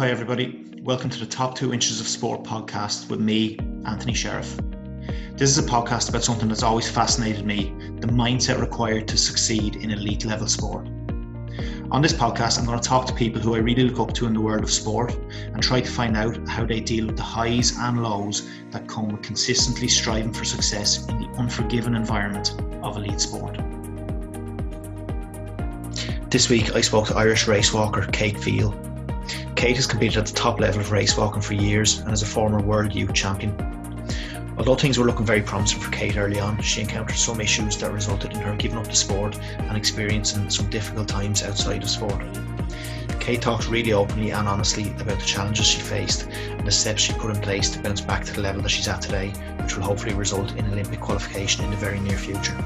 Hi everybody, welcome to the Top 2 Inches of Sport podcast with me, Anthony Sheriff. This is a podcast about something that's always fascinated me, the mindset required to succeed in elite level sport. On this podcast, I'm going to talk to people who I really look up to in the world of sport and try to find out how they deal with the highs and lows that come with consistently striving for success in the unforgiving environment of elite sport. This week I spoke to Irish racewalker Kate Veale. Kate has competed at the top level of racewalking for years and is a former world youth champion. Although things were looking very promising for Kate early on, she encountered some issues that resulted in her giving up the sport and experiencing some difficult times outside of sport. Kate talks really openly and honestly about the challenges she faced and the steps she put in place to bounce back to the level that she's at today, which will hopefully result in Olympic qualification in the very near future.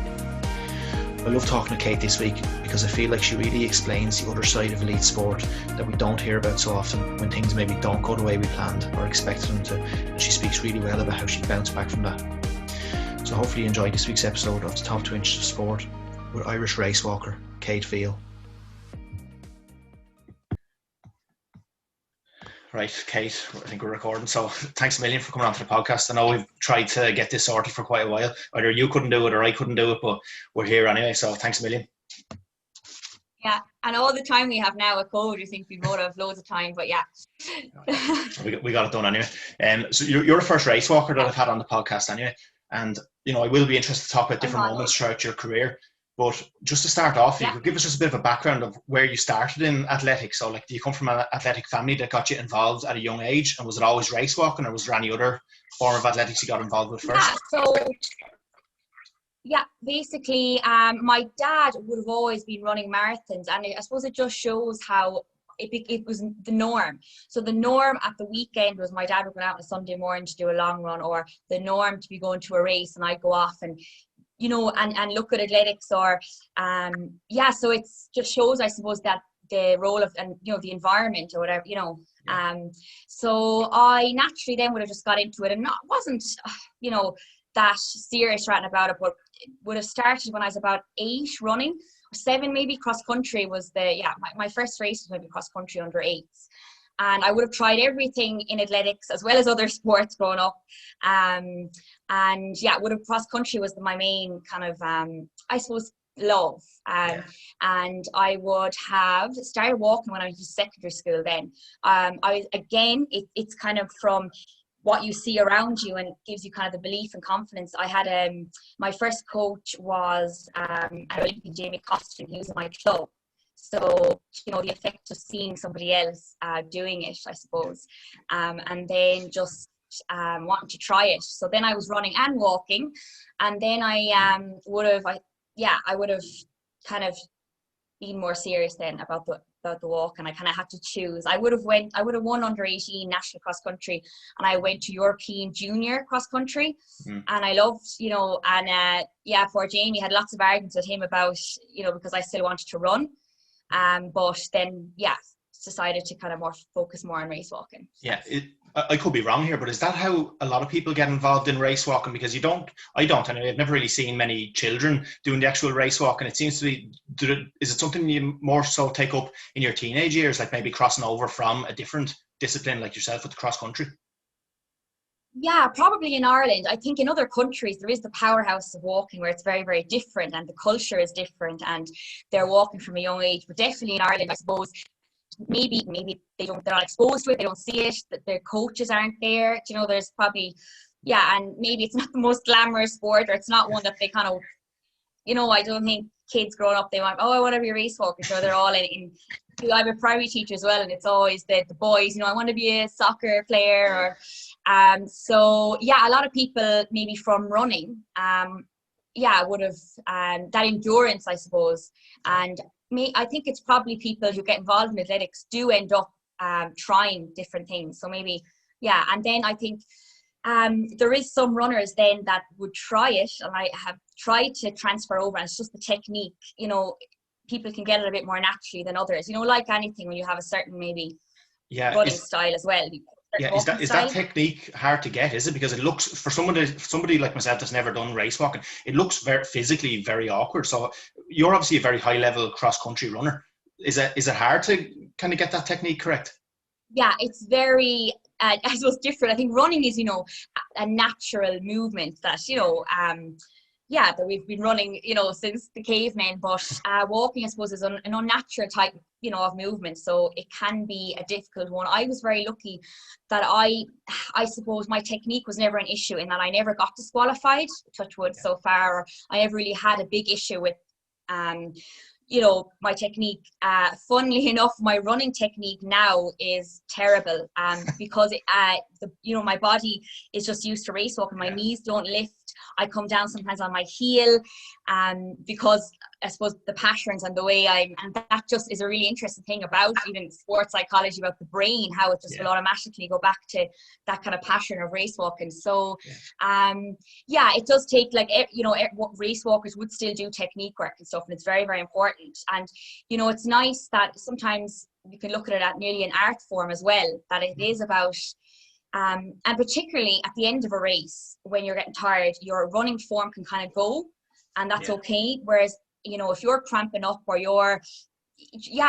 I love talking to Kate this week because I feel like she really explains the other side of elite sport that we don't hear about so often when things maybe don't go the way we planned or expected them to, and she speaks really well about how she bounced back from that. So hopefully you enjoyed this week's episode of the Top 2 Inches of Sport with Irish racewalker Kate Veale. Right, Kate, I think we're recording. So thanks a million for coming on to the podcast. I know we've tried to get this sorted for quite a while. Either you couldn't do it or I couldn't do it, but we're here anyway. So thanks a million. Yeah, and all the time we have now at COVID, you think we would have loads of time, but yeah. we got it done anyway. So you're the first race walker that I've had on the podcast anyway. And, you know, I will be interested to talk about different moments throughout your career. But just to start off, you could give us just a bit of a background of where you started in athletics. So, like, do you come from an athletic family that got you involved at a young age? And was it always race walking, or was there any other form of athletics you got involved with first? Basically, my dad would have always been running marathons, and I suppose it just shows how it was the norm. So the norm at the weekend was my dad would go out on a Sunday morning to do a long run, or the norm to be going to a race, and I'd go off and and look at athletics, or so it's just shows, I suppose, that the role of, and the environment or whatever, so I naturally then would have just got into it and wasn't that serious right about it, but it would have started when I was about 8 running, or 7 maybe. Cross country was my first race was maybe cross country under 8s. And I would have tried everything in athletics as well as other sports growing up. Would have cross country was my main kind of, I suppose, love. And I would have started walking when I was in secondary school then. It's kind of from what you see around you, and it gives you kind of the belief and confidence. I had my first coach was an Olympian, Jamie Costin. He was in my club. So, the effect of seeing somebody else doing it, I suppose, and then just wanting to try it. So then I was running and walking, and then I would have kind of been more serious then about the walk, and I kind of had to choose. I would have won under 18 national cross country, and I went to European junior cross country, and I loved, poor Jamie, had lots of arguments with him about, because I still wanted to run. But then, decided to kind of focus more on race walking. Yeah, I could be wrong here, but is that how a lot of people get involved in race walking? Because I don't, and I've never really seen many children doing the actual race walking. It seems to be, is it something you more so take up in your teenage years, like maybe crossing over from a different discipline like yourself with the cross country? Yeah, probably in Ireland. I think in other countries there is the powerhouse of walking where it's very, very different, and the culture is different, and they're walking from a young age. But definitely in Ireland, I suppose, maybe they're not exposed to it, they don't see it, that their coaches aren't there. There's probably, and maybe it's not the most glamorous sport, or it's not one that they kind of, I don't think kids growing up, they want, I want to be a race walker. So they're all in I'm a primary teacher as well, and it's always the boys, I want to be a soccer player, or a lot of people maybe from running would have that endurance, I suppose. And I think it's probably people who get involved in athletics do end up trying different things. So maybe, and then I think there is some runners then that would try it, and I have tried to transfer over, and it's just the technique. People can get it a bit more naturally than others. Like anything, when you have a certain maybe running style as well. Is that technique hard to get? Is it? Because it looks, for somebody like myself that's never done race walking, it looks physically very awkward. So you're obviously a very high level cross country runner. Is it hard to kind of get that technique correct? yeah, it's very, I suppose, different. I think running is, a natural movement that, yeah, that we've been running, since the cavemen. But walking, I suppose, is an unnatural type, of movement. So it can be a difficult one. I was very lucky that I suppose my technique was never an issue, in that I never got disqualified, touch wood, so far. Or I never really had a big issue with, my technique. Funnily enough, my running technique now is terrible, because my body is just used to race walking. My knees don't lift. I come down sometimes on my heel, because I suppose the patterns and the way and that just is a really interesting thing about even sports psychology, about the brain, how it just will automatically go back to that kind of pattern of race walking. So it does take, like, what race walkers would still do technique work and stuff, and it's very, very important. And it's nice that sometimes you can look at it at nearly an art form as well, that it is about and particularly at the end of a race, when you're getting tired, your running form can kind of go, and that's okay. Whereas, if you're cramping up, or you're,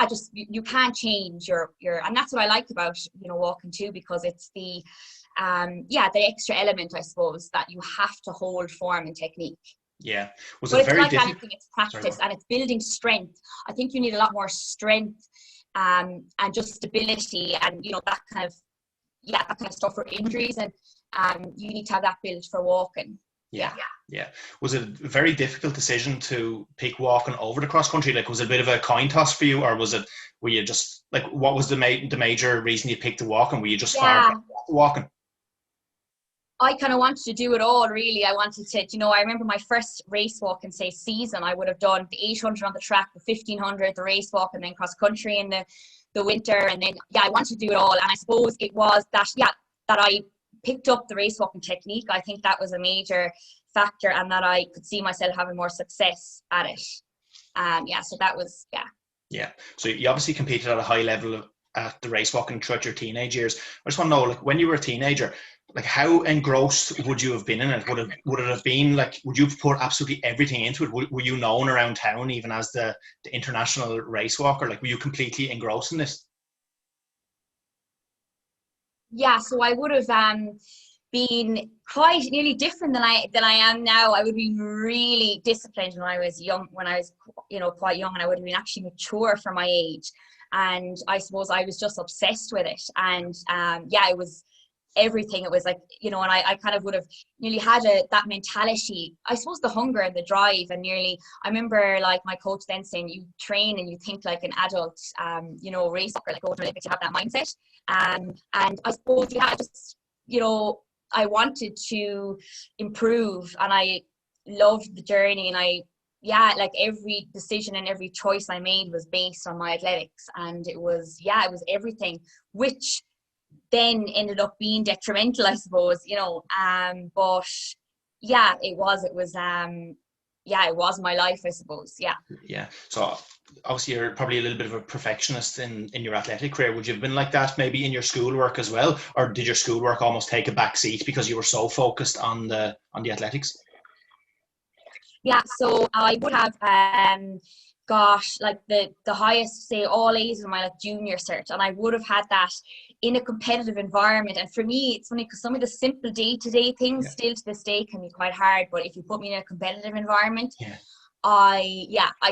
just you can't change your, and that's what I like about, walking too, because it's the extra element, I suppose, that you have to hold form and technique. Yeah. But it's like anything, it's practice. And it's building strength. I think you need a lot more strength, and just stability, and, that kind of stuff for injuries, and you need to have that built for walking. Yeah. Was it a very difficult decision to pick walking over the cross country? Like, was it a bit of a coin toss for you, or were you just like, what was the major reason you picked the walking? Were you just far walking? I kind of wanted to do it all, really. I wanted to, I remember my first race walking, say, season, I would have done the 800 on the track, the 1500, the race walk, and then cross country in the winter. And then, I wanted to do it all. And I suppose it was that I picked up the race walking technique. I think that was a major factor, and that I could see myself having more success at it. So that was, Yeah. So you obviously competed at a high level at the race walking throughout your teenage years. I just want to know, like, when you were a teenager, like, how engrossed would you have been in it? Would it have been like, would you have put absolutely everything into it? Were you known around town even as the international race walker? Like, were you completely engrossed in this? Yeah, so I would have been quite nearly different than I am now. I would be really disciplined when I was young, quite young, and I would have been actually mature for my age. And I suppose I was just obsessed with it. And it was everything. It was like, and I kind of would have nearly had that mentality, I suppose, the hunger and the drive. And nearly, I remember, like, my coach then saying, you train and you think like an adult, race walker, like, go to Olympics, you have that mindset. And I suppose, just, I wanted to improve, and I loved the journey. And like, every decision and every choice I made was based on my athletics. And it was everything, which then ended up being detrimental, I suppose, but it was my life, I suppose. So obviously you're probably a little bit of a perfectionist in your athletic career. Would you have been like that maybe in your schoolwork as well, or did your schoolwork almost take a back seat because you were so focused on the athletics? So I would have got, like, the highest, say, all A's in my, like, junior cert, and I would have had that in a competitive environment. And for me, it's funny because some of the simple day-to-day things still to this day can be quite hard, but if you put me in a competitive environment, I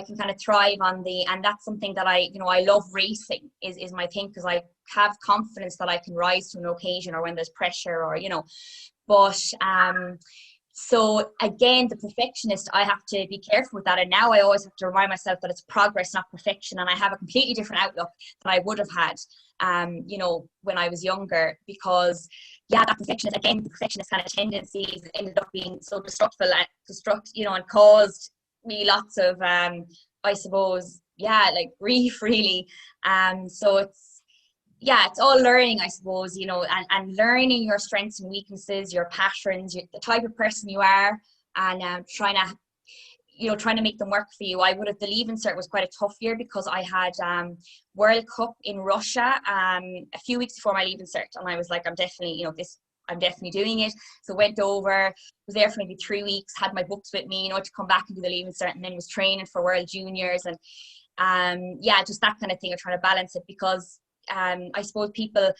can kind of thrive on and that's something that I love. Racing is my thing, because I have confidence that I can rise to an occasion, or when there's pressure, or but so again, the perfectionist, I have to be careful with that. And now I always have to remind myself that it's progress, not perfection. And I have a completely different outlook than I would have had, when I was younger, because that perfectionist kind of tendencies ended up being so destructive, and caused me lots of, I suppose, like, grief, really. So it's all learning, I suppose, and learning your strengths and weaknesses, your patterns, the type of person you are, and trying to make them work for you. The Leaving Cert was quite a tough year, because I had World Cup in Russia a few weeks before my Leaving Cert, and I was like, I'm definitely doing it. So went over, was there for maybe 3 weeks, had my books with me, to come back and do the Leaving Cert, and then was training for World Juniors, and just that kind of thing of trying to balance it, because I suppose people,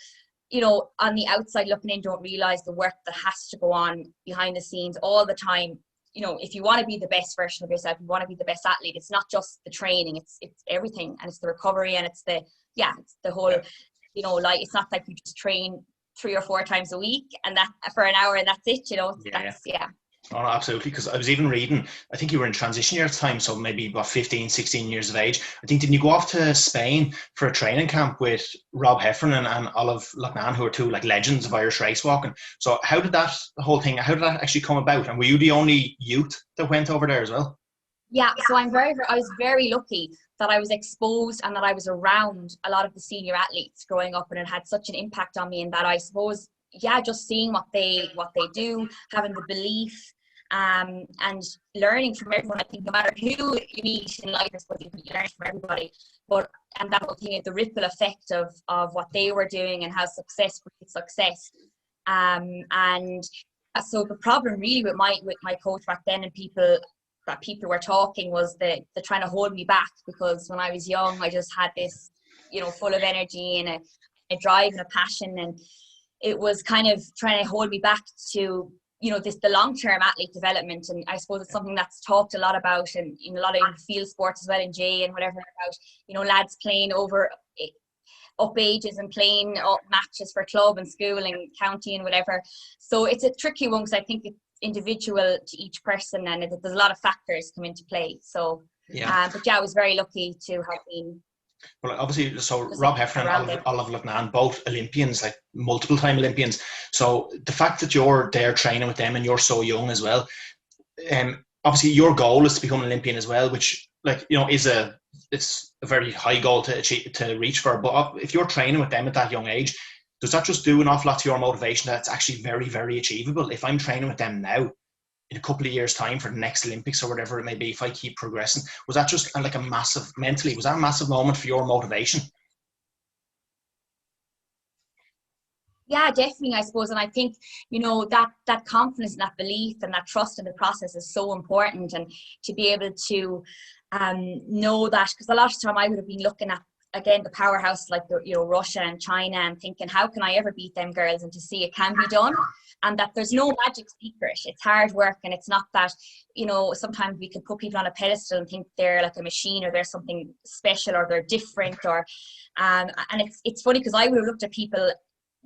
you know, on the outside looking in don't realize the work that has to go on behind the scenes all the time. You know, if you want to be the best version of yourself, you want to be the best athlete, it's not just the training, it's everything, and it's the recovery, and it's the whole, you know, like, it's not like you just train 3 or 4 times a week and that for an hour and that's it, you know. Oh, no, absolutely. Because I was even reading, I think you were in transition year at the time, so maybe about 15, 16 years of age. I think, didn't you go off to Spain for a training camp with Rob Heffernan and Olive Loughnane, who are two like legends of Irish race walking? So how did that actually come about? And were you the only youth that went over there as well? Yeah, so I was very lucky that I was exposed and that I was around a lot of the senior athletes growing up, and it had such an impact on me. And that, I suppose, just seeing what they do, having the belief, and learning from everyone. I think no matter who you meet in life, I suppose you learn from everybody. And that whole thing, the ripple effect of what they were doing and how success breeds success. And so the problem really with my coach back then, and people were talking, was the trying to hold me back, because when I was young I just had this, you know, full of energy and a drive and a passion, and it was kind of trying to hold me back to, you know, the long-term athlete development. And I suppose it's something that's talked a lot about in a lot of field sports as well, in J and whatever, about, you know, lads playing over up ages and playing up matches for club and school and county and whatever. So it's a tricky one, because I think it's individual to each person, and there's a lot of factors come into play. So but I was very lucky to have been. Well, obviously, so Rob Heffernan and Olive Loughnane, both Olympians, like multiple time Olympians. So the fact that you're there training with them and you're so young as well, obviously your goal is to become an Olympian as well, which, like, you know, it's a very high goal to achieve, to reach for. But if you're training with them at that young age, does that just do an awful lot to your motivation that it's actually very, very achievable? If I'm training with them now, in a couple of years' time for the next Olympics or whatever it may be, if I keep progressing, was that just like was that a massive moment for your motivation? Yeah, definitely, I suppose. And I think, you know, that confidence and that belief and that trust in the process is so important. And to be able to know that, because a lot of the time I would have been looking at, again, the powerhouse like Russia and China, and thinking, how can I ever beat them girls? And to see it can be done, and that there's no magic secret. It's hard work, and it's not that, you know, sometimes we can put people on a pedestal and think they're like a machine, or they're something special, or they're different, or and it's funny, because I would have looked at people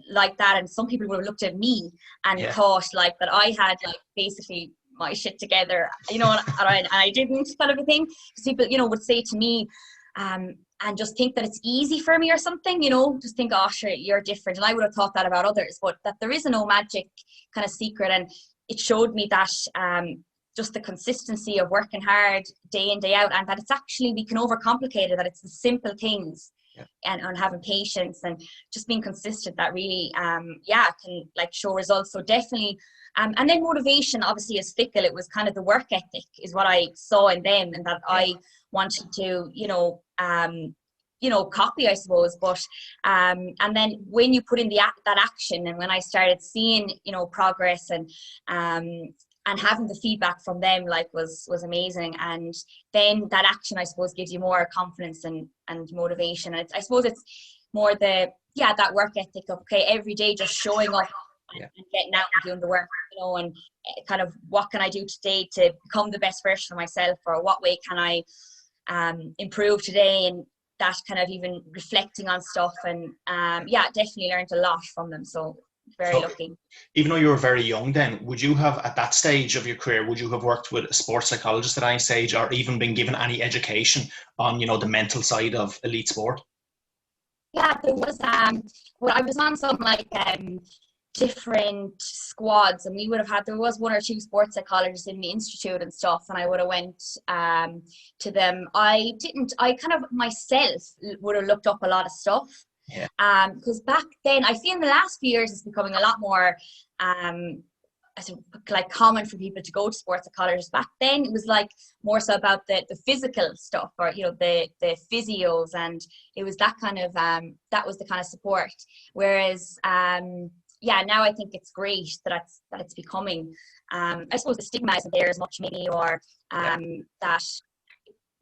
like that, and some people would have looked at me and thought like that I had like basically my shit together, you know, and I didn't, kind of a thing. Because people, you know, would say to me, and just think that it's easy for me or something, you know, just think, oh sure, you're different. And I would have thought that about others, but that there is no magic kind of secret. And it showed me that just the consistency of working hard day in, day out, and that it's actually, we can overcomplicate it, that it's the simple things, and having patience and just being consistent, that really can like show results. So definitely, and then motivation obviously is fickle. It was kind of the work ethic is what I saw in them, and that I wanted to, copy, I suppose. But and then when you put in that action, and when I started seeing, you know, progress, and having the feedback from them, like, was amazing. And then that action, I suppose, gives you more confidence and motivation. And I suppose it's more that work ethic of, okay, every day just showing up and getting out and doing the work, you know, and kind of, what can I do today to become the best version of myself, or what way can I improve today, and that kind of even reflecting on stuff. And definitely learned a lot from them. So very lucky. Even though you were very young then, would you have, at that stage of your career, would you have worked with a sports psychologist at any stage, or even been given any education on, you know, the mental side of elite sport? Yeah, there was well, I was on some like different squads, and there was 1 or 2 sports psychologists in the institute and stuff, and I would have went to them. I kind of myself would have looked up a lot of stuff. Because back then, I feel in the last few years it's becoming a lot more like common for people to go to sports psychologists. Back then it was like more so about the physical stuff, or, you know, the physios, and it was that kind of that was the kind of support. Whereas now I think it's great that it's becoming, I suppose the stigma isn't there as much maybe, or that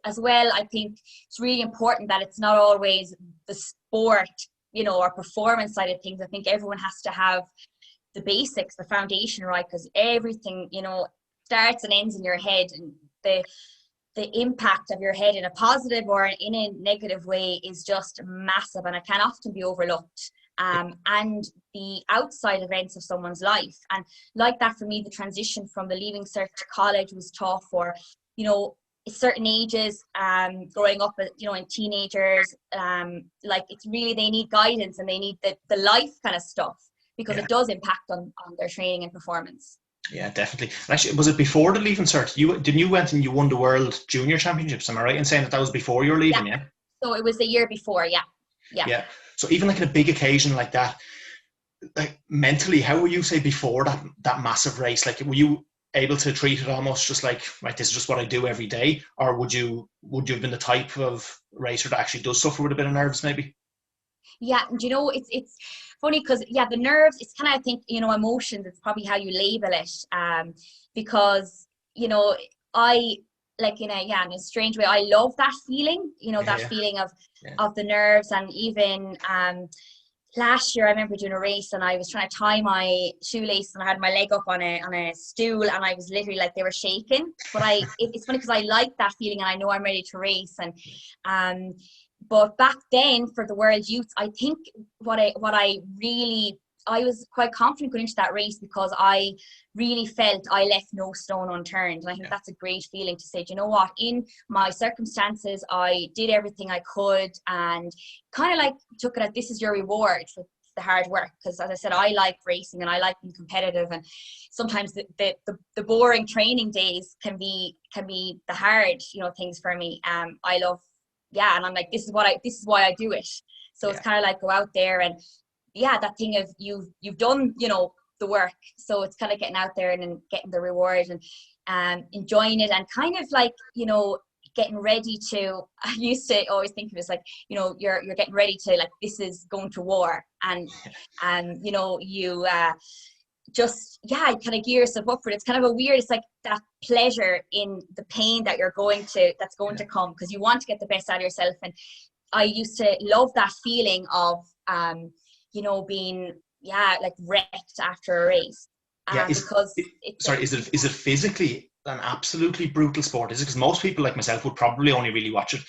as well. I think it's really important that it's not always the sport or performance side of things, I think everyone has to have the basics, the foundation right, because everything, starts and ends in your head, and the impact of your head in a positive or in a negative way is just massive, and it can often be overlooked. And the outside events of someone's life. And like that, for me, the transition from the Leaving Cert to college was tough, or, certain ages, growing up, in teenagers, like it's really, they need guidance and they need the life kind of stuff, because it does impact on their training and performance. Yeah, definitely. And actually, was it before the Leaving Cert? You went and you won the World Junior Championships? Am I right in saying that was before you were leaving? Yeah. So it was the year before. Yeah. So even like in a big occasion like that, like mentally, how were you, say, before that massive race? Like, were you able to treat it almost just like, right, this is just what I do every day, or would you have been the type of racer that actually does suffer with a bit of nerves, maybe? Yeah, and it's funny because the nerves, it's kind of, I think, emotions, it's probably how you label it, because I, like, in a strange way, I love that feeling, that feeling of the nerves. And even last year I remember doing a race and I was trying to tie my shoelace and I had my leg up on a stool and I was literally like, they were shaking, but it's funny because I like that feeling and I know I'm ready to race. And but back then for the World Youth, I think I was quite confident going into that race because I really felt I left no stone unturned. And I think that's a great feeling to say, do you know what, in my circumstances, I did everything I could and kind of like took it as this is your reward for the hard work. Because as I said, I like racing and I like being competitive. And sometimes the boring training days can be the hard, things for me. I love, and I'm like, this is why I do it. So it's kind of like go out there and that thing of you've done, the work. So it's kind of getting out there and then getting the reward and enjoying it and kind of like, getting ready to, I used to always think of it as like, you're getting ready to, like, this is going to war and you just, kind of gear yourself up for it. It's kind of it's like that pleasure in the pain that that's going to come, because you want to get the best out of yourself. And I used to love that feeling of, being, like wrecked after a race. Is it physically an absolutely brutal sport? Is it? Because most people like myself would probably only really watch it,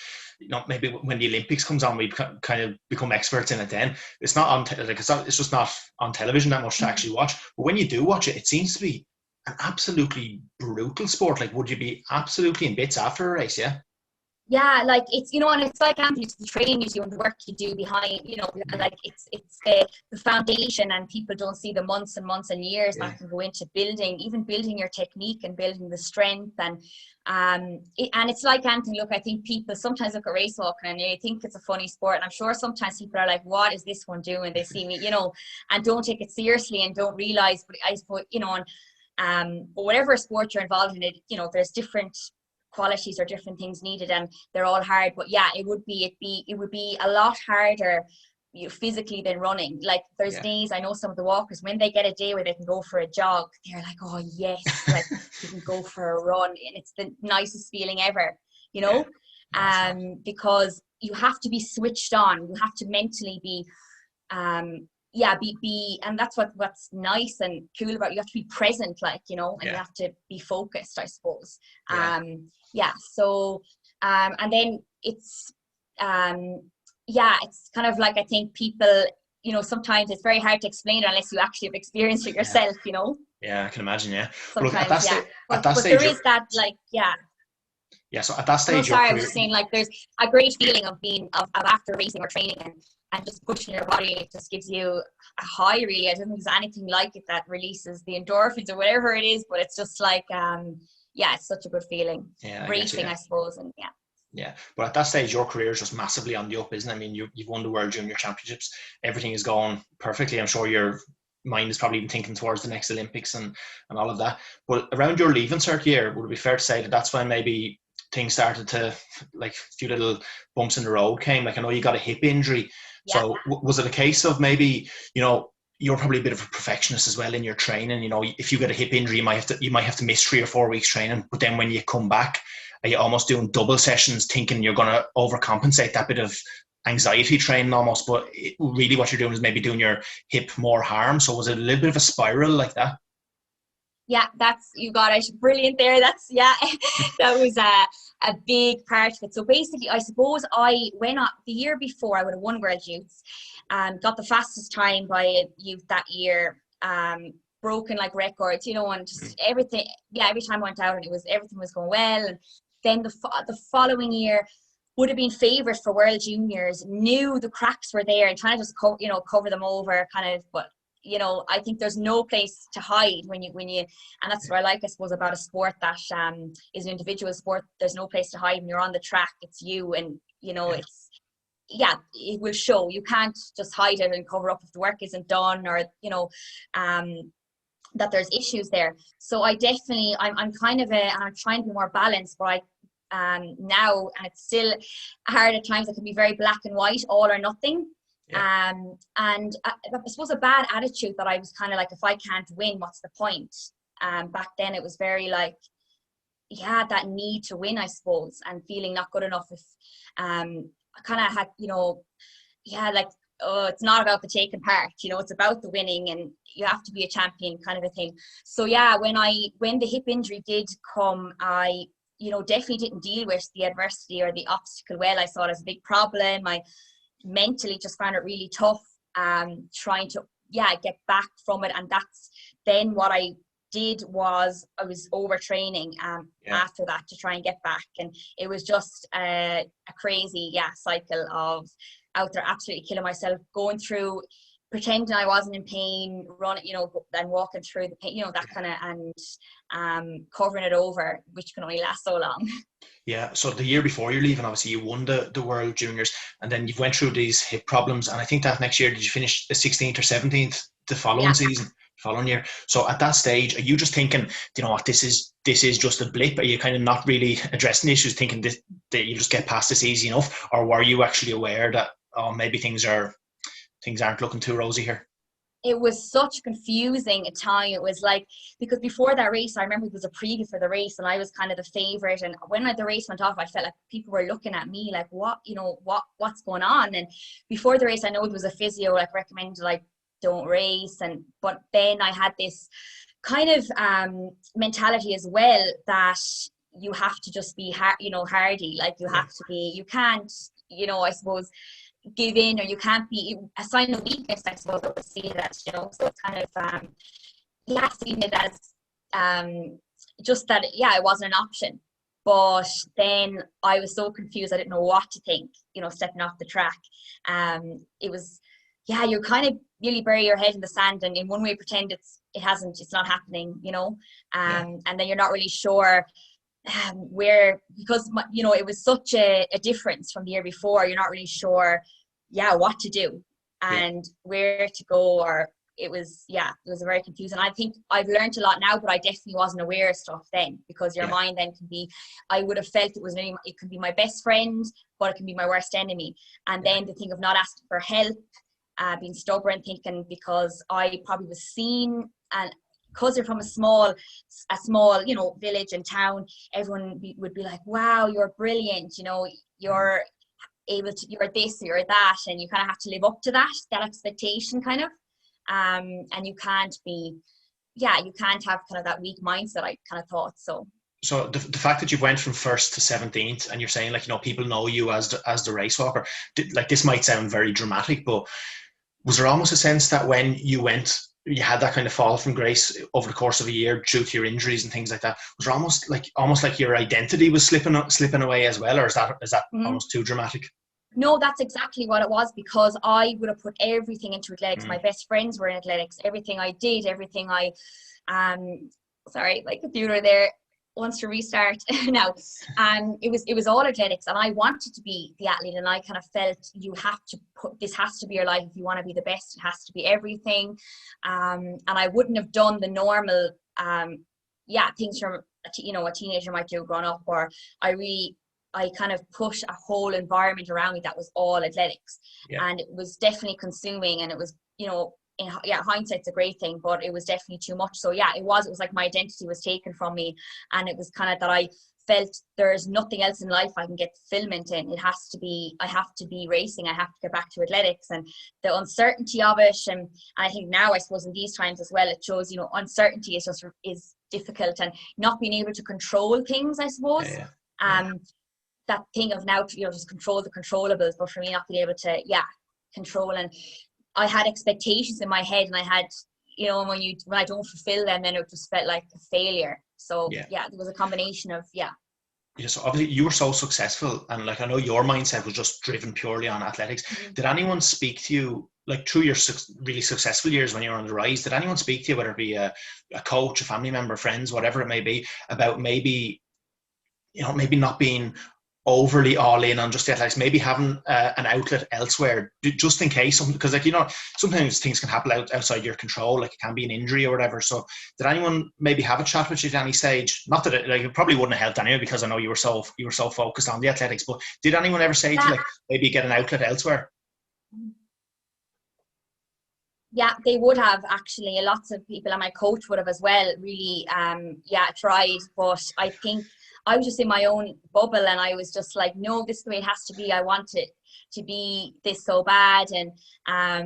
maybe when the Olympics comes on, we kind of become experts in it then. It's not on, it's just not on television that much to actually watch. But when you do watch it, it seems to be an absolutely brutal sport. Like, would you be absolutely in bits after a race? Yeah, like it's, and it's like, Anthony, it's the training you do and the work you do behind, like it's the foundation, and people don't see the months and months and years that can go into building your technique and building the strength. And it's like, Anthony, look, I think people sometimes look at race walking and they think it's a funny sport. And I'm sure sometimes people are like, what is this one doing? They see me, and don't take it seriously and don't realize, but I suppose, but whatever sport you're involved in, it, there's different qualities or different things needed, and they're all hard. But it would be a lot harder physically than running. Like, there's days, I know some of the walkers, when they get a day where they can go for a jog, they're like, oh yes, like you can go for a run, and it's the nicest feeling ever, because you have to be switched on, you have to mentally be and that's what's nice and cool about it. You have to be present, like, and you have to be focused, I suppose. So and then it's it's kind of like, I think people, sometimes it's very hard to explain it unless you actually have experienced it yourself. I can imagine. Sometimes, look, at that stage, there is that, like, so at that stage, I was just saying, like, there's a great feeling of being of after racing or training and just pushing your body. It just gives you a high, really. I don't think there's anything like it that releases the endorphins or whatever it is, but it's just like, it's such a good feeling. Racing, I suppose, and but at that stage, your career is just massively on the up, isn't it? I mean, you've won the World Junior Championships. Everything is going perfectly. I'm sure your mind is probably even thinking towards the next Olympics and all of that. But around your Leaving Cert year, would it be fair to say that that's when maybe things started to, like, a few little bumps in the road came? Like, I know you got a hip injury. So was it a case of maybe, you're probably a bit of a perfectionist as well in your training? If you get a hip injury, you might have to miss 3 or 4 weeks training. But then when you come back, are you almost doing double sessions thinking you're going to overcompensate that bit of anxiety training almost, but really what you're doing is maybe doing your hip more harm. So was it a little bit of a spiral like that? Yeah, you got it. Brilliant there. That's, yeah, that was a big part of it. So basically, I suppose I went on the year before, I would have won World Youths, got the fastest time by a youth that year, broken like records, you know, and just everything. Yeah, every time I went out and everything was going well. And then the following year would have been favourite for World Juniors, knew the cracks were there and trying to just cover them over kind of, but you know, I think there's no place to hide when you, and that's what I like, I suppose, about a sport that is an individual sport. There's no place to hide when you're on the track. It's you, and you know, it will show. You can't just hide it and cover up if the work isn't done, or you know, that there's issues there. So I definitely, I'm kind of and I'm trying to be more balanced, but now, and it's still hard at times. It can be very black and white, all or nothing. Yeah. And I suppose a bad attitude that I was kind of like, if I can't win, what's the point? Back then it was very like, yeah, that need to win, I suppose, and feeling not good enough. If I kind of had, you know, yeah, like, oh, it's not about the taking part, you know, it's about the winning, and you have to be a champion kind of a thing. So yeah, when the hip injury did come, I, you know, definitely didn't deal with the adversity or the obstacle well. I saw it as a big problem. I mentally just found it really tough, trying to get back from it. And that's then what I did was I was overtraining after that to try and get back, and it was just a crazy cycle of out there absolutely killing myself, going through, pretending I wasn't in pain, running, you know, and walking through the pain, you know, that kind of, and covering it over, which can only last so long. Yeah, so the year before you're leaving, obviously you won the World Juniors, and then you went through these hip problems, and I think that next year, did you finish the 16th or 17th the following season, following year? So at that stage, are you just thinking, you know what, this is just a blip? Are you kind of not really addressing the issues, thinking that you just get past this easy enough, or were you actually aware that maybe things aren't looking too rosy here? It was such a confusing time. It was like, because before that race, I remember it was a preview for the race, and I was kind of the favorite. And when the race went off, I felt like people were looking at me like, what, you know, what's going on? And before the race, I know it was a physio like recommended, like, don't race. But then I had this kind of mentality as well, that you have to just be hardy. Like, you have to be, you can't, you know, I suppose, give in, or you can't be a sign of weakness, I suppose I would see that, you know. So it's kind of seeing it as just that it wasn't an option. But then I was so confused, I didn't know what to think, you know, stepping off the track. It was you kind of really bury your head in the sand, and in one way pretend it's not happening, you know. And then you're not really sure where, because you know, it was such a difference from the year before. You're not really sure what to do and where to go, or it was very confusing. I think I've learned a lot now, but I definitely wasn't aware of stuff then, because your mind then can be, I would have felt it could be my best friend, but it can be my worst enemy. And then the thing of not asking for help, being stubborn, thinking because I probably was seen, and because you're from a small, you know, village and town, everyone would be like, wow, you're brilliant, you know, you're able to, you're this, you're that, and you kind of have to live up to that expectation kind of, and you can't have kind of that weak mindset, I kind of thought. So the fact that you went from first to 17th, and you're saying, like, you know, people know you as the race walker, like, this might sound very dramatic, but was there almost a sense that when you went, you had that kind of fall from grace over the course of a year due to your injuries and things like that? Was there almost like your identity was slipping away as well, or is that almost too dramatic? No, that's exactly what it was, because I would have put everything into athletics. My best friends were in athletics. Everything I did, everything I, sorry, my computer there wants to restart now. It was all athletics, and I wanted to be the athlete, and I kind of felt this has to be your life. If you want to be the best, it has to be everything. And I wouldn't have done the normal, things from, you know, a teenager might do growing up, or I kind of put a whole environment around me that was all athletics, and it was definitely consuming, and it was, you know, hindsight's a great thing, but it was definitely too much. So it was like my identity was taken from me, and it was kind of that I felt there's nothing else in life I can get fulfillment in. I have to be racing. I have to get back to athletics, and the uncertainty of it. And I think now, I suppose in these times as well, it shows, uncertainty is difficult, and not being able to control things, I suppose. That thing of now, just control the controllables, but for me, not being able to, control. And I had expectations in my head, and I had, when I don't fulfill them, then it just felt like a failure. So there was a combination of So obviously you were so successful, and like I know your mindset was just driven purely on athletics. Mm-hmm. Did anyone speak to you, like through your really successful years when you were on the rise? Did anyone speak to you, whether it be a coach, a family member, friends, whatever it may be, about maybe not being overly all in on just the athletics, maybe having an outlet elsewhere, just in case something, because sometimes things can happen outside your control, like it can be an injury or whatever. So did anyone maybe have a chat with you at any stage? Not that it probably wouldn't have helped anyway, because I know you were so focused on the athletics, but did anyone ever say to you, like, maybe get an outlet elsewhere? Yeah, they would have, actually. Lots of people, and my coach would have as well, really tried. But I think I was just in my own bubble, and I was just like, no, this is the way it has to be. I want it to be this so bad. And I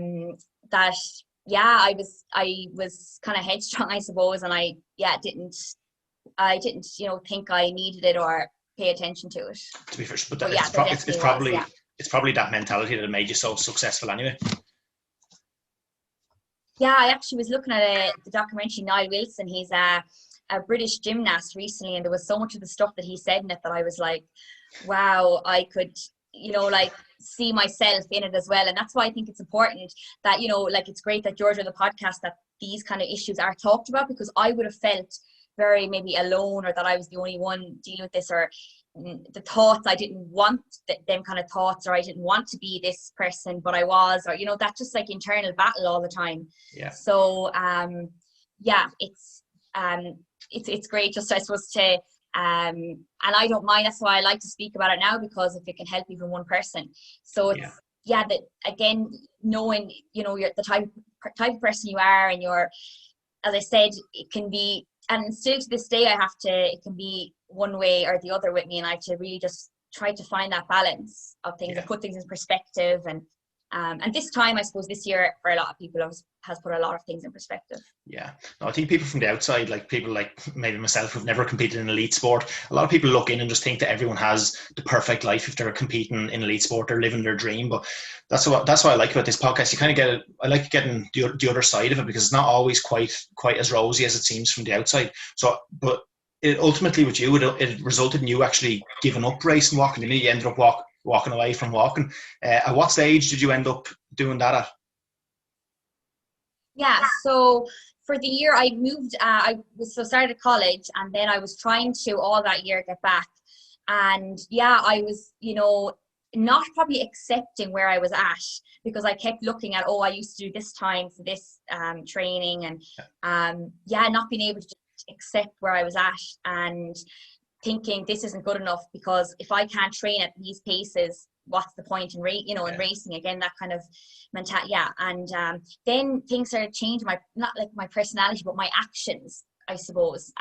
was kind of headstrong, I suppose, and I didn't think I needed it or pay attention to it. To be fair, but it's probably that mentality that made you so successful anyway. Yeah, I actually was looking at the documentary, Niall Wilson. He's a British gymnast recently, and there was so much of the stuff that he said in it that I was like, wow, I could, see myself in it as well. And that's why I think it's important that, it's great that you're doing the podcast, that these kind of issues are talked about, because I would have felt very maybe alone, or that I was the only one dealing with this, or the thoughts, I didn't want them kind of thoughts, or I didn't want to be this person, but I was, or that just like internal battle all the time. So it's great, just I suppose to and I don't mind. That's why I like to speak about it now, because if it can help even one person. So it's that again, knowing you're the type of person you are, and you're, as I said, it can be, and still to this day it can be one way or the other with me, and I have to really just try to find that balance of things and put things in perspective. And this time, I suppose this year, for a lot of people, has put a lot of things in perspective. Yeah. No, I think people from the outside, like people like maybe myself who've never competed in elite sport, a lot of people look in and just think that everyone has the perfect life if they're competing in elite sport, they're living their dream. But that's what I like about this podcast. You kind of I like getting the other side of it, because it's not always quite as rosy as it seems from the outside. So, but it ultimately with you, it resulted in you actually giving up racing, walking. You ended up walking away from walking. At what stage did you end up doing that at? Yeah, so for the year I moved, started college, and then I was trying to all that year get back. And I was, not probably accepting where I was at, because I kept looking at, I used to do this time for this training, and not being able to accept where I was at, and thinking this isn't good enough, because if I can't train at these paces, what's the point in in racing again, that kind of mentality. And then things started changing, not like my personality, but my actions, I suppose.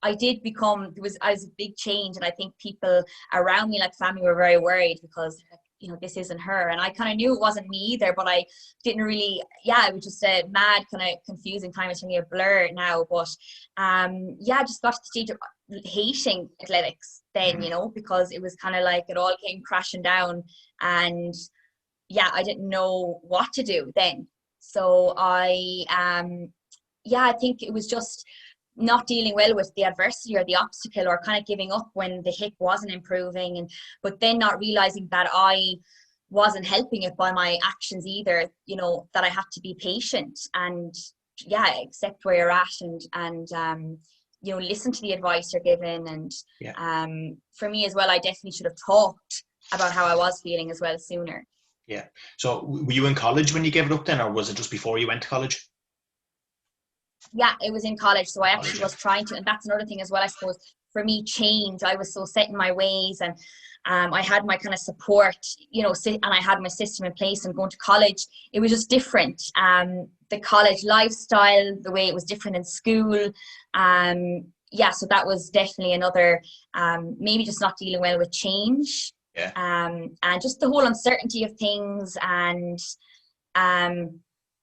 I did become, I was a big change, and I think people around me, like family, were very worried, because this isn't her. And I kind of knew it wasn't me either, but I didn't really, it was just a mad kind of confusing time. It's really a blur now, but I just got to the stage of hating athletics then, because it was kind of like it all came crashing down, and I didn't know what to do then. So I think it was just not dealing well with the adversity or the obstacle, or kind of giving up when the hip wasn't improving, but then not realizing that I wasn't helping it by my actions either, that I had to be patient and accept where you're at, and listen to the advice you're given. And for me as well, I definitely should have talked about how I was feeling as well sooner. Yeah. So were you in college when you gave it up then, or was it just before you went to college? Yeah, it was in college. So I actually was trying to, and that's another thing as well, I suppose, for me, change. I was so set in my ways, and I had my kind of support, and I had my system in place, and going to college, it was just different. The college lifestyle, the way it was different in school, yeah, so that was definitely another, maybe just not dealing well with change, Yeah. and just the whole uncertainty of things. And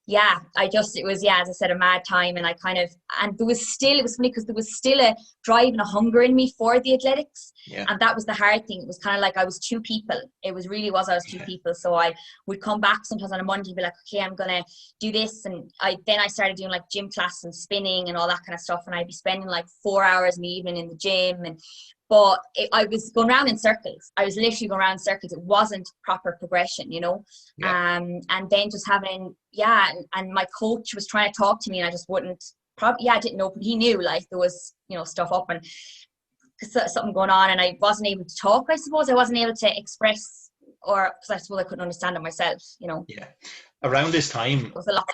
yeah, it was, yeah, as I said, a mad time. And there was still, it was funny because there was still a drive and a hunger in me for the athletics. Yeah. And that was the hard thing. It was kind of like I was two people. I was two people. So I would come back sometimes on a Monday and be like, okay, I'm going to do this. And then I started doing like gym class and spinning and all that kind of stuff. And I'd be spending like 4 hours in the evening in the gym. But I was going around in circles. I was literally going around in circles. It wasn't proper progression, you know. Yeah. And then just having, and my coach was trying to talk to me, and I just wouldn't. I didn't know, but he knew like there was, you know, stuff up and something going on, and I wasn't able to talk. I suppose I wasn't able to express, or because I suppose I couldn't understand it myself, you know. Yeah. Around this time, it was a lot.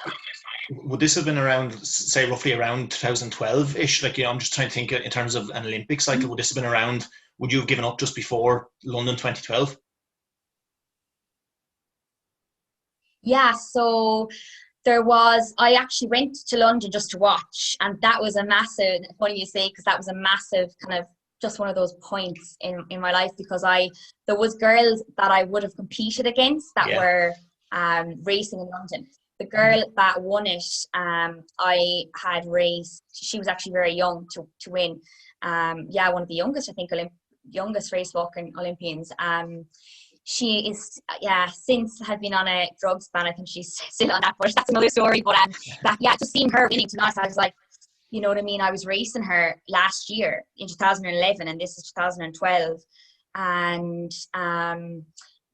Would this have been around, say, roughly around 2012-ish? Like, you know, I'm just trying to think in terms of an Olympic cycle. Would this have been around, would you have given up just before London 2012? Yeah, so I actually went to London just to watch, and that was a massive, funny you say, because that was a massive kind of just one of those points in my life, because there was girls that I would have competed against that were racing in London. The girl that won it, I had raced. She was actually very young to win. One of the youngest, I think, youngest race walking Olympians. She is, since had been on a drugs ban. I think she's still on that, but that's another story. But just seeing her winning, to be honest, I was like, you know what I mean? I was racing her last year in 2011, and this is 2012, and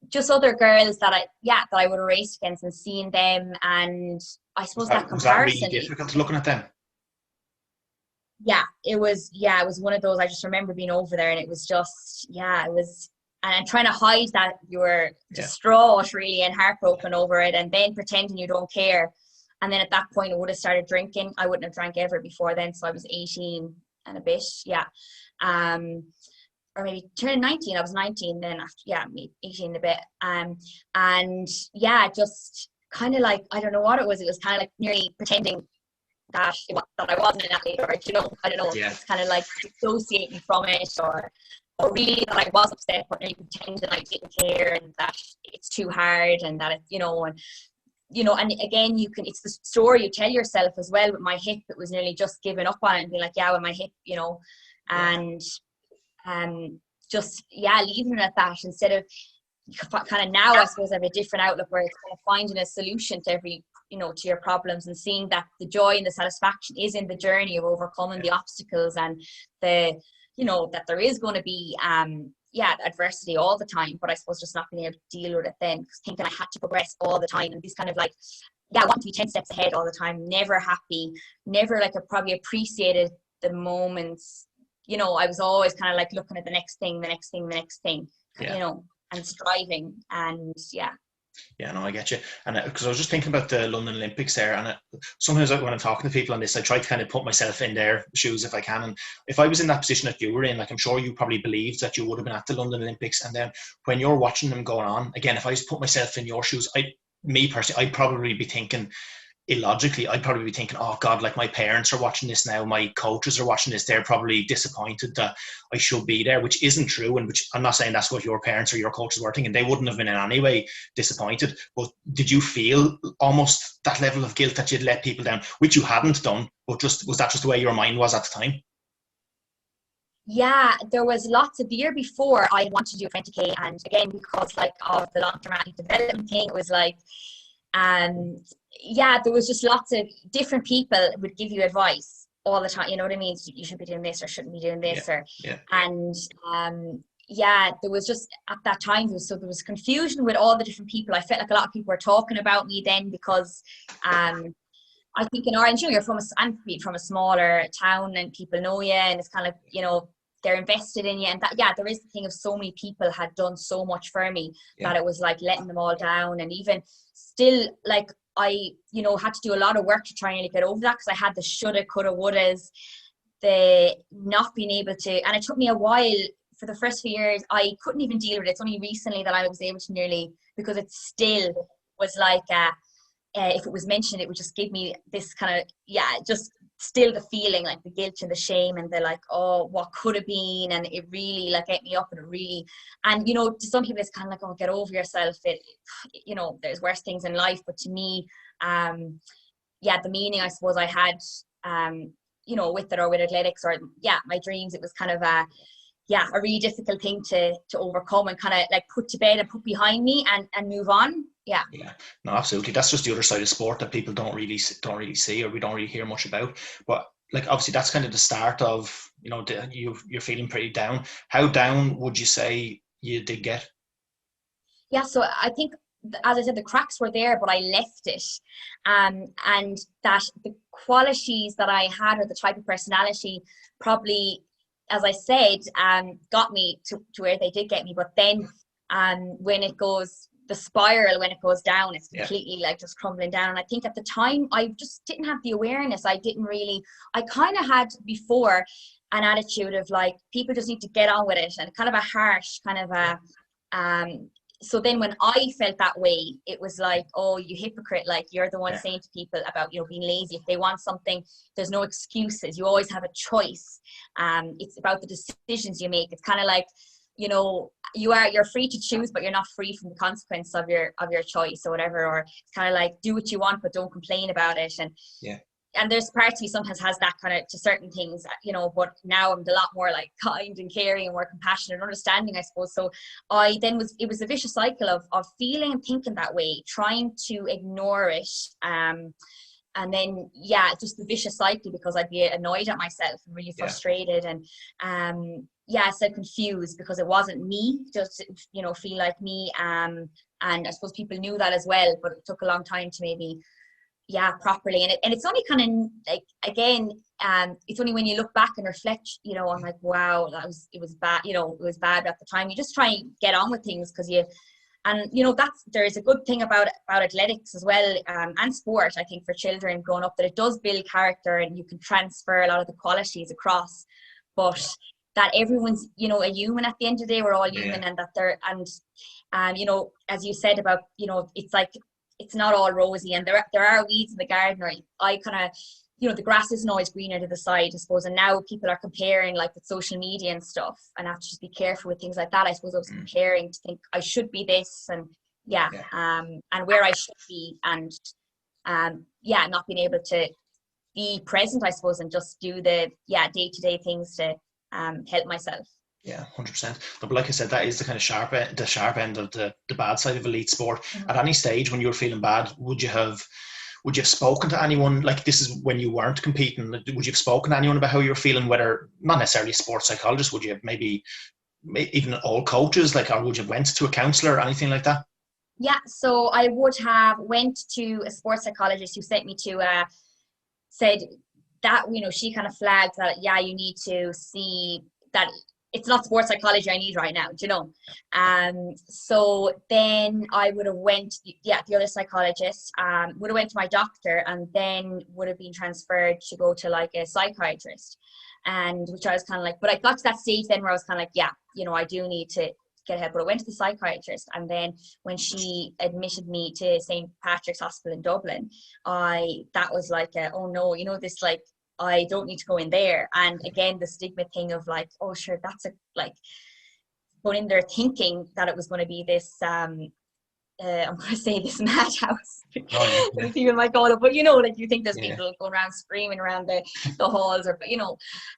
just other girls that I would have raced against, and seeing them, and I suppose that comparison. Was that really difficult looking at them? Yeah, it was. Yeah, it was one of those. I just remember being over there, and it was just, it was. And trying to hide that you were distraught, really, and heartbroken over it, and then pretending you don't care. And then at that point, I would have started drinking. I wouldn't have drank ever before then, so I was 18 and a bit, or maybe turning 19. I was 19 then, after, 18 and a bit. Just kind of like, I don't know what it was. It was kind of like nearly pretending that I wasn't an athlete, or, you know, I don't know. Yeah. It's kind of like dissociating from it, or really that I was upset, but really pretending I didn't care, and that it's too hard, and that it's, and again, it's the story you tell yourself as well. With my hip, it was nearly just giving up on it and being like, with my hip, you know, and just leaving it at that, instead of kind of now, I suppose I have a different outlook, where it's kind of finding a solution to every, you know, to your problems, and seeing that the joy and the satisfaction is in the journey of overcoming the obstacles, and that there is going to be adversity all the time, but I suppose just not being able to deal with it then, because thinking I had to progress all the time, and this kind of like, I want to be 10 steps ahead all the time, never happy, never like I probably appreciated the moments, you know. I was always kind of like looking at the next thing, you know, and striving, and Yeah, no, I get you. And because I was just thinking about the London Olympics there, and sometimes when I'm talking to people on this, I try to kind of put myself in their shoes if I can. And if I was in that position that you were in, like, I'm sure you probably believed that you would have been at the London Olympics. And then when you're watching them going on, again, if I was to put myself in your shoes, me personally, I'd probably be thinking, illogically, I'd probably be thinking, oh God, like, my parents are watching this now, my coaches are watching this, they're probably disappointed that I should be there, which isn't true. And which, I'm not saying that's what your parents or your coaches were thinking, they wouldn't have been in any way disappointed. But did you feel almost that level of guilt that you'd let people down, which you hadn't done, but was that just the way your mind was at the time? Yeah, there was lots of, the year before I wanted to do a 20k, and again, because like of the long-term athlete development thing, it was like, there was just lots of different people would give you advice all the time, you know what I mean? You should be doing this, or shouldn't be doing this, and there was just, at that time, there was confusion with all the different people. I felt like a lot of people were talking about me then, because I think in Ireland, you know, I'm from a smaller town, and people know you, and it's kind of, you know, they're invested in you, and that, there is the thing of so many people had done so much for me that it was like letting them all down. And even still, like, I, you know, had to do a lot of work to try and really get over that, because I had the shoulda, coulda, wouldas, the not being able to, and it took me a while. For the first few years, I couldn't even deal with it. It's only recently that I was able to nearly, because it still was like, if it was mentioned, it would just give me this kind of, just still the feeling, like the guilt and the shame and the like, oh, what could have been, and it really like ate me up, and it really, and you know, to some people it's kind of like, oh, get over yourself, it, you know, there's worse things in life. But to me, yeah, the meaning I suppose I had, you know, with it, or with athletics, or yeah, my dreams, it was kind of a, yeah, a really difficult thing to overcome, and kind of like put to bed and put behind me, and move on. Yeah. Yeah, no, absolutely. That's just the other side of sport that people don't really see, or we don't really hear much about. But like, obviously, that's kind of the start of, you know, you're feeling pretty down. How down would you say you did get? Yeah, so I think, as I said, the cracks were there, but I left it. And that the qualities that I had, or the type of personality, probably, as I said, got me to where they did get me. But then when it goes, the spiral, when it goes down, it's completely like just crumbling down. And I think at the time, I just didn't have the awareness. I kind of had before an attitude of like, people just need to get on with it, and kind of a harsh kind of a, so then when I felt that way, it was like, oh, you hypocrite, like you're the one saying to people about, you know, being lazy. If they want something, there's no excuses. You always have a choice. It's about the decisions you make. It's kind of like, you know, you're free to choose, but you're not free from the consequence of your choice or whatever. Or it's kind of like, do what you want, but don't complain about it. And there's parts of me sometimes has that kind of to certain things, you know, but now I'm a lot more like kind and caring and more compassionate and understanding, I suppose. So it was a vicious cycle of feeling and thinking that way, trying to ignore it. And then, yeah, just the vicious cycle, because I'd be annoyed at myself and really frustrated, and so confused, because it wasn't me, just, you know, feel like me. And I suppose people knew that as well, but it took a long time to maybe, properly. And it's only kind of like, again, it's only when you look back and reflect, you know, I'm like, wow, it was bad, you know, it was bad at the time. You just try and get on with things, because you know, there's a good thing about athletics as well, and sport, I think, for children growing up, that it does build character, and you can transfer a lot of the qualities across, but that everyone's, you know, a human at the end of the day. We're all human, and that you know, as you said about, you know, it's like, it's not all rosy, and there are weeds in the garden, or I kind of, you know, the grass isn't always greener to the side, I suppose. And now people are comparing, like with social media and stuff, and I have to just be careful with things like that. I suppose I was comparing to think I should be this, and and where I should be, and not being able to be present, I suppose, and just do the day-to-day things to help myself. Yeah, 100%. But like I said, that is the kind of sharp end of the bad side of elite sport. At any stage when you were feeling bad, would you have spoken to anyone? Like, this is when you weren't competing. Would you have spoken to anyone about how you were feeling? Whether not necessarily a sports psychologist, would you have maybe even all coaches, like, or would you have went to a counselor or anything like that? Yeah, so I would have went to a sports psychologist who sent me to said that, you know, she kind of flagged that, you need to see that it's not sports psychology I need right now, do you know? So then I would have went, the other psychologist, would have went to my doctor, and then would have been transferred to go to like a psychiatrist. And which I was kind of like, but I got to that stage then where I was kind of like, you know, I do need to get ahead. But I went to the psychiatrist, and then when she admitted me to St. Patrick's Hospital in Dublin, that was like, oh no, you know, this, like, I don't need to go in there. And again, the stigma thing of like, oh sure, that's going in there thinking that it was going to be this I'm going to say this madhouse. People might call it, but you know, like, you think there's people going around screaming around the halls, or, you know,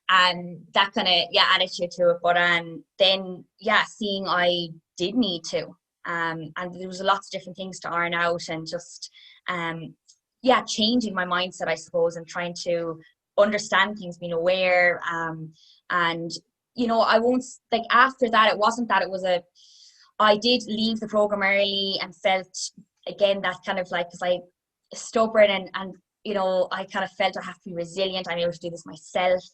and that kind of attitude to it. But then seeing I did need to, and there was lots of different things to iron out, and just changing my mindset, I suppose, and trying to understand things, being aware, and you know, I won't, like, after that, it wasn't that it was I did leave the program early, and felt again that kind of like, because I stubborn, and you know, I kind of felt I have to be resilient, I'm able to do this myself.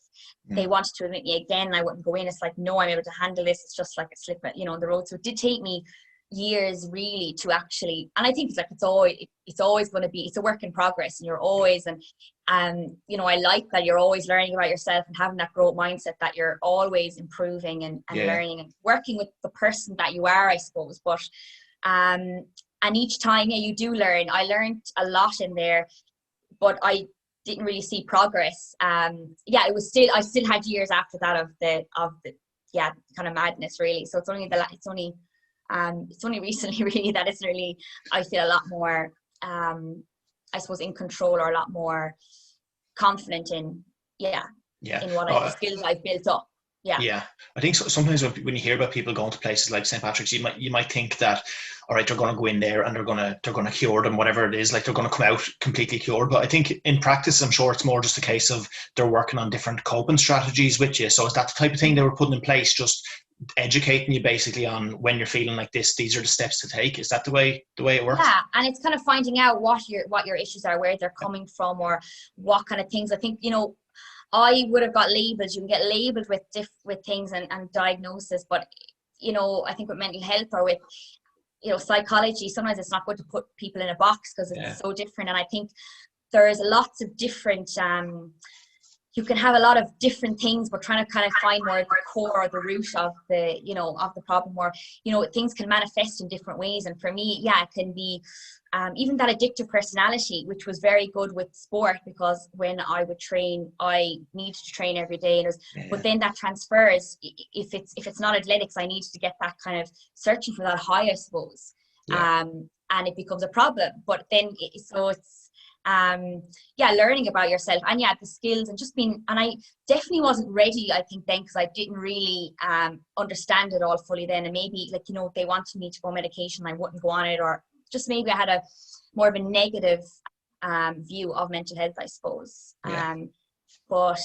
They wanted to admit me again, and I wouldn't go in. It's like, no, I'm able to handle this. It's just like a slip, you know, on the road. So it did take me years really to actually, and I think it's like, it's always going to be, it's a work in progress, and you're always, and you know, I like that you're always learning about yourself and having that growth mindset, that you're always improving and learning and working with the person that you are, I suppose. But and each time you do learn. I learned a lot in there, but I didn't really see progress. Yeah, it was still, I still had years after that of the yeah, kind of madness really. So it's only recently really that it's really, I feel a lot more I suppose in control, or a lot more confident in in what the skills I've built up. Yeah, I think sometimes when you hear about people going to places like St. Patrick's, you might think that, all right, they're going to go in there and they're going to cure them, whatever it is, like they're going to come out completely cured. But I think in practice, I'm sure it's more just a case of they're working on different coping strategies with you. So is that the type of thing they were putting in place, just educating you basically on when you're feeling like this, these are the steps to take? Is that the way it works? Yeah, and it's kind of finding out what your issues are, where they're coming from, or what kind of things. I think, I would have got labels. You can get labeled with things and diagnosis, but I think with mental health or with psychology, sometimes it's not good to put people in a box because it's so different. And I think there's lots of different you can have a lot of different things, but trying to kind of find more the core or the root of the of the problem, or things can manifest in different ways. And for me, it can be even that addictive personality, which was very good with sport, because when I would train, I needed to train every day. But then that transfers. If it's not athletics, I needed to get that kind of searching for that high, I suppose. And it becomes a problem. But then it's learning about yourself and the skills, and just being, and I definitely wasn't ready, I think, then, because I didn't really understand it all fully then. And maybe they wanted me to go medication, I wouldn't go on it, or just maybe I had a more of a negative view of mental health, I suppose. But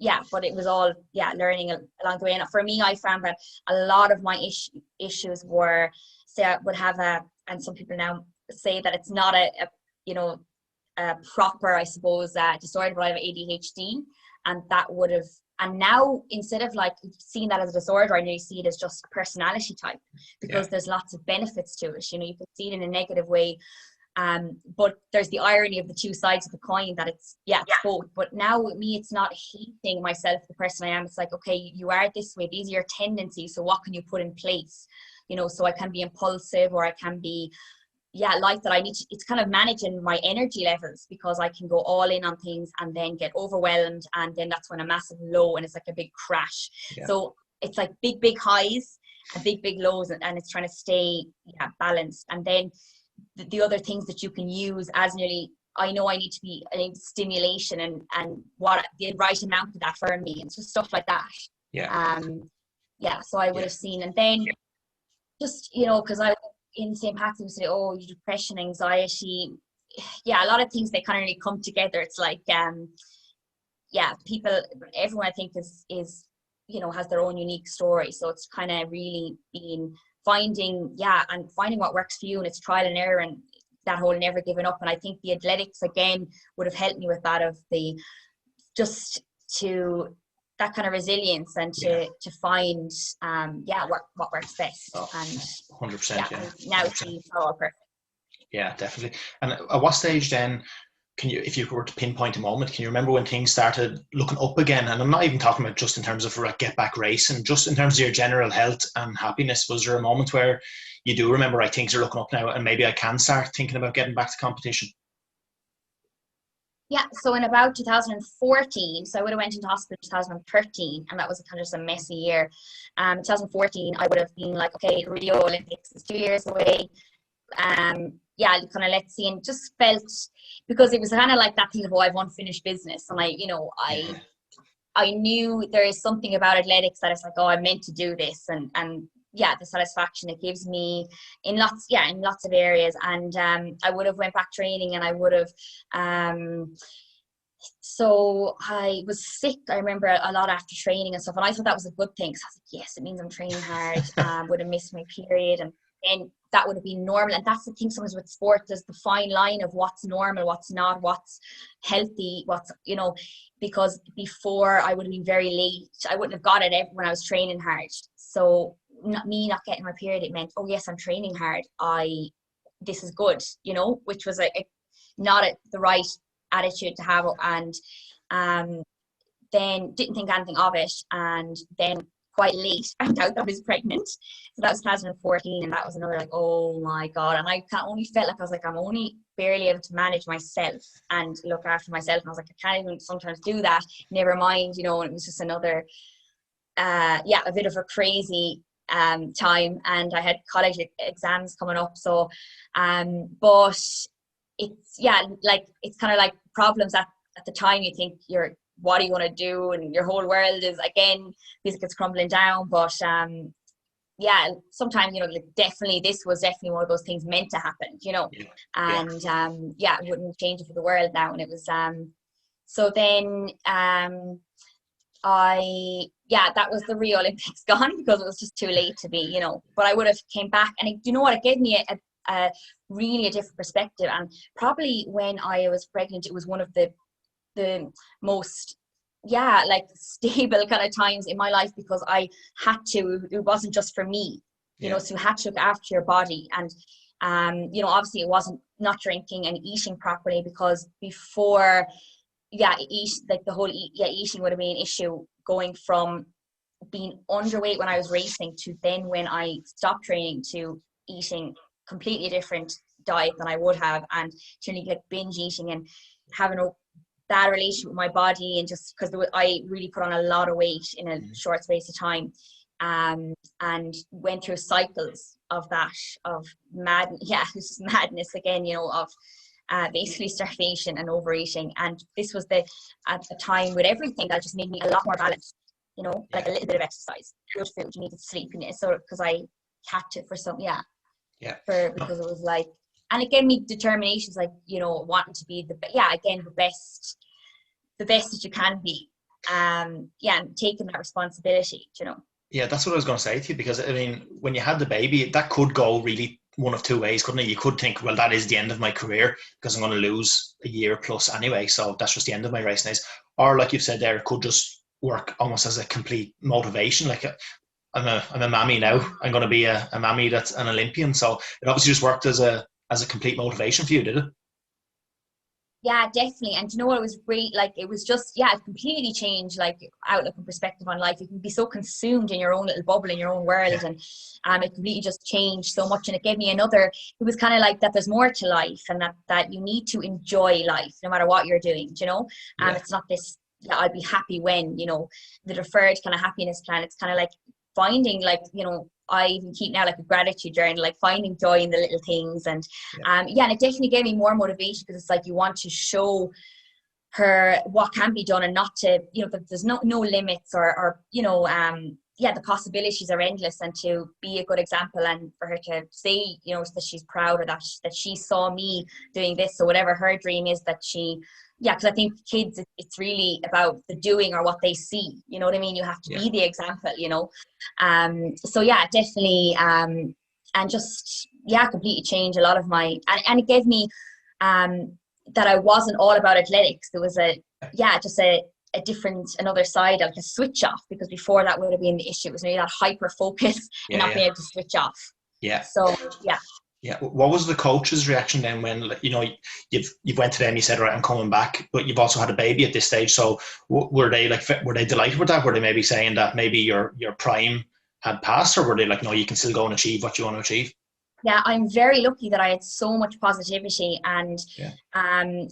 it was all learning along the way. And for me, I found that a lot of my issues were, say, I would have and some people now say that it's not a proper, I suppose, disorder, but I have ADHD, and that would have, and now instead of like seeing that as a disorder, I now see it as just a personality type, because there's lots of benefits to it. You can see it in a negative way, but there's the irony of the two sides of the coin, that it's both. But now with me, it's not hating myself, the person I am. It's like, okay, you are this way, these are your tendencies, so what can you put in place? So I can be impulsive, or I can be like that. It's kind of managing my energy levels, because I can go all in on things and then get overwhelmed, and then that's when a massive low, and it's like a big crash. So it's like big highs and big lows, and it's trying to stay balanced. And then the other things that you can use as nearly, I know I need stimulation, and what the right amount of that for me, and just stuff like that. So I would have seen, and then just because I in St. Patrick's, we say, oh, depression, anxiety, a lot of things, they kind of really come together. It's like people, everyone I think is has their own unique story. So it's kind of really been finding what works for you, and it's trial and error, and that whole never giving up. And I think the athletics again would have helped me with that, of the just to that kind of resilience, and to find what works best. And 100%. Now it's all perfect. Yeah, definitely. And at what stage then, if you were to pinpoint a moment, can you remember when things started looking up again? And I'm not even talking about just in terms of get back racing, just in terms of your general health and happiness. Was there a moment where you do remember, right, things are looking up now, and maybe I can start thinking about getting back to competition? Yeah, so in about 2014, so I would have went into hospital in 2013, and that was kind of just a messy year. 2014, I would have been like, okay, Rio Olympics is 2 years away. Kind of let's see, and just felt, because it was kind of like that thing of, oh, I've unfinished business, and I knew there is something about athletics that it's like, oh, I'm meant to do this, and the satisfaction it gives me in lots of areas. And I would have went back training, and I would have so I was sick, I remember, a lot after training and stuff, and I thought that was a good thing, because I was like, yes, it means I'm training hard. Would have missed my period, and then that would have been normal. And that's the thing, sometimes with sport, there's the fine line of what's normal, what's not, what's healthy, what's because before I would have been very late, I wouldn't have got it when I was training hard. So not getting my period, it meant, oh yes, I'm training hard, this is good, which was not the right attitude to have. And then didn't think anything of it, and then quite late found out that I was pregnant. So that was 2014, and that was another like, oh my God. And I only felt like I was like, I'm only barely able to manage myself and look after myself. And I was like, I can't even sometimes do that. Never mind, you know, and it was just another, a bit of a crazy time. And I had college exams coming up. So, but it's, like, it's kind of like problems at the time you think what are you going to do? And your whole world is, again, it's crumbling down. But sometimes, you know, like, this was definitely one of those things meant to happen, you know. And I wouldn't change it for the world now. And it was so then that was the Rio Olympics gone, because it was just too late to be, you know. But I would have came back, and you know what, it gave me a really a different perspective. And probably when I was pregnant, it was one of the most like stable kind of times in my life, because I had to, it wasn't just for me, you know, so you had to look after your body. And you know, obviously it wasn't not drinking and eating properly, because before eating would have been an issue, going from being underweight when I was racing to then when I stopped training to eating completely different diet than I would have, and turning like binge eating and having a bad relationship with my body, and just because I really put on a lot of weight in a short space of time, and went through cycles of that, of this is madness again, you know, of basically starvation and overeating. And this was at the time with everything that just made me a lot more balanced, you know, like a little bit of exercise, good food, you needed sleep, and so because I had to for some because it was like, and it gave me determinations, like, you know, wanting to be the best that you can be, and taking that responsibility, you know. Yeah, that's what I was going to say to you, because I mean, when you had the baby, that could go really one of two ways, couldn't it? You could think, well, that is the end of my career, because I'm going to lose a year plus anyway, so that's just the end of my racing days. Or like you've said there, it could just work almost as a complete motivation. Like, I'm a mammy now. I'm going to be a mammy that's an Olympian. So it obviously just worked as a complete motivation for you, did it? Yeah, definitely. And you know what, it was great. Like, it was just, it completely changed, like, outlook and perspective on life. You can be so consumed in your own little bubble, in your own world. And it completely just changed so much. And it gave me it was kind of like that there's more to life, and that you need to enjoy life no matter what you're doing, you know. It's not this, I'll be happy when, you know, the deferred kind of happiness plan. It's kind of like finding, like, you know, I even keep now like a gratitude journal, like finding joy in the little things. And and it definitely gave me more motivation, because it's like you want to show her what can be done, and not to, you know, that there's no limits, or you know, the possibilities are endless, and to be a good example, and for her to say, you know, that she's proud, or that she saw me doing this. So whatever her dream is, that she because I think kids, it's really about the doing, or what they see, you know what I mean? You have to be the example, you know. So definitely, and just completely changed a lot of my, and it gave me that I wasn't all about athletics. There was just a different, another side, like a switch off, because before that would have been the issue. It was really that hyper focus and not being able to switch off. So what was the coach's reaction then when, you know, you've went to them, you said, right, I'm coming back, but you've also had a baby at this stage? So were they delighted with that? Were they maybe saying that maybe your prime had passed, or were they like, no, you can still go and achieve what you want to achieve? I'm very lucky that I had so much positivity, and I'm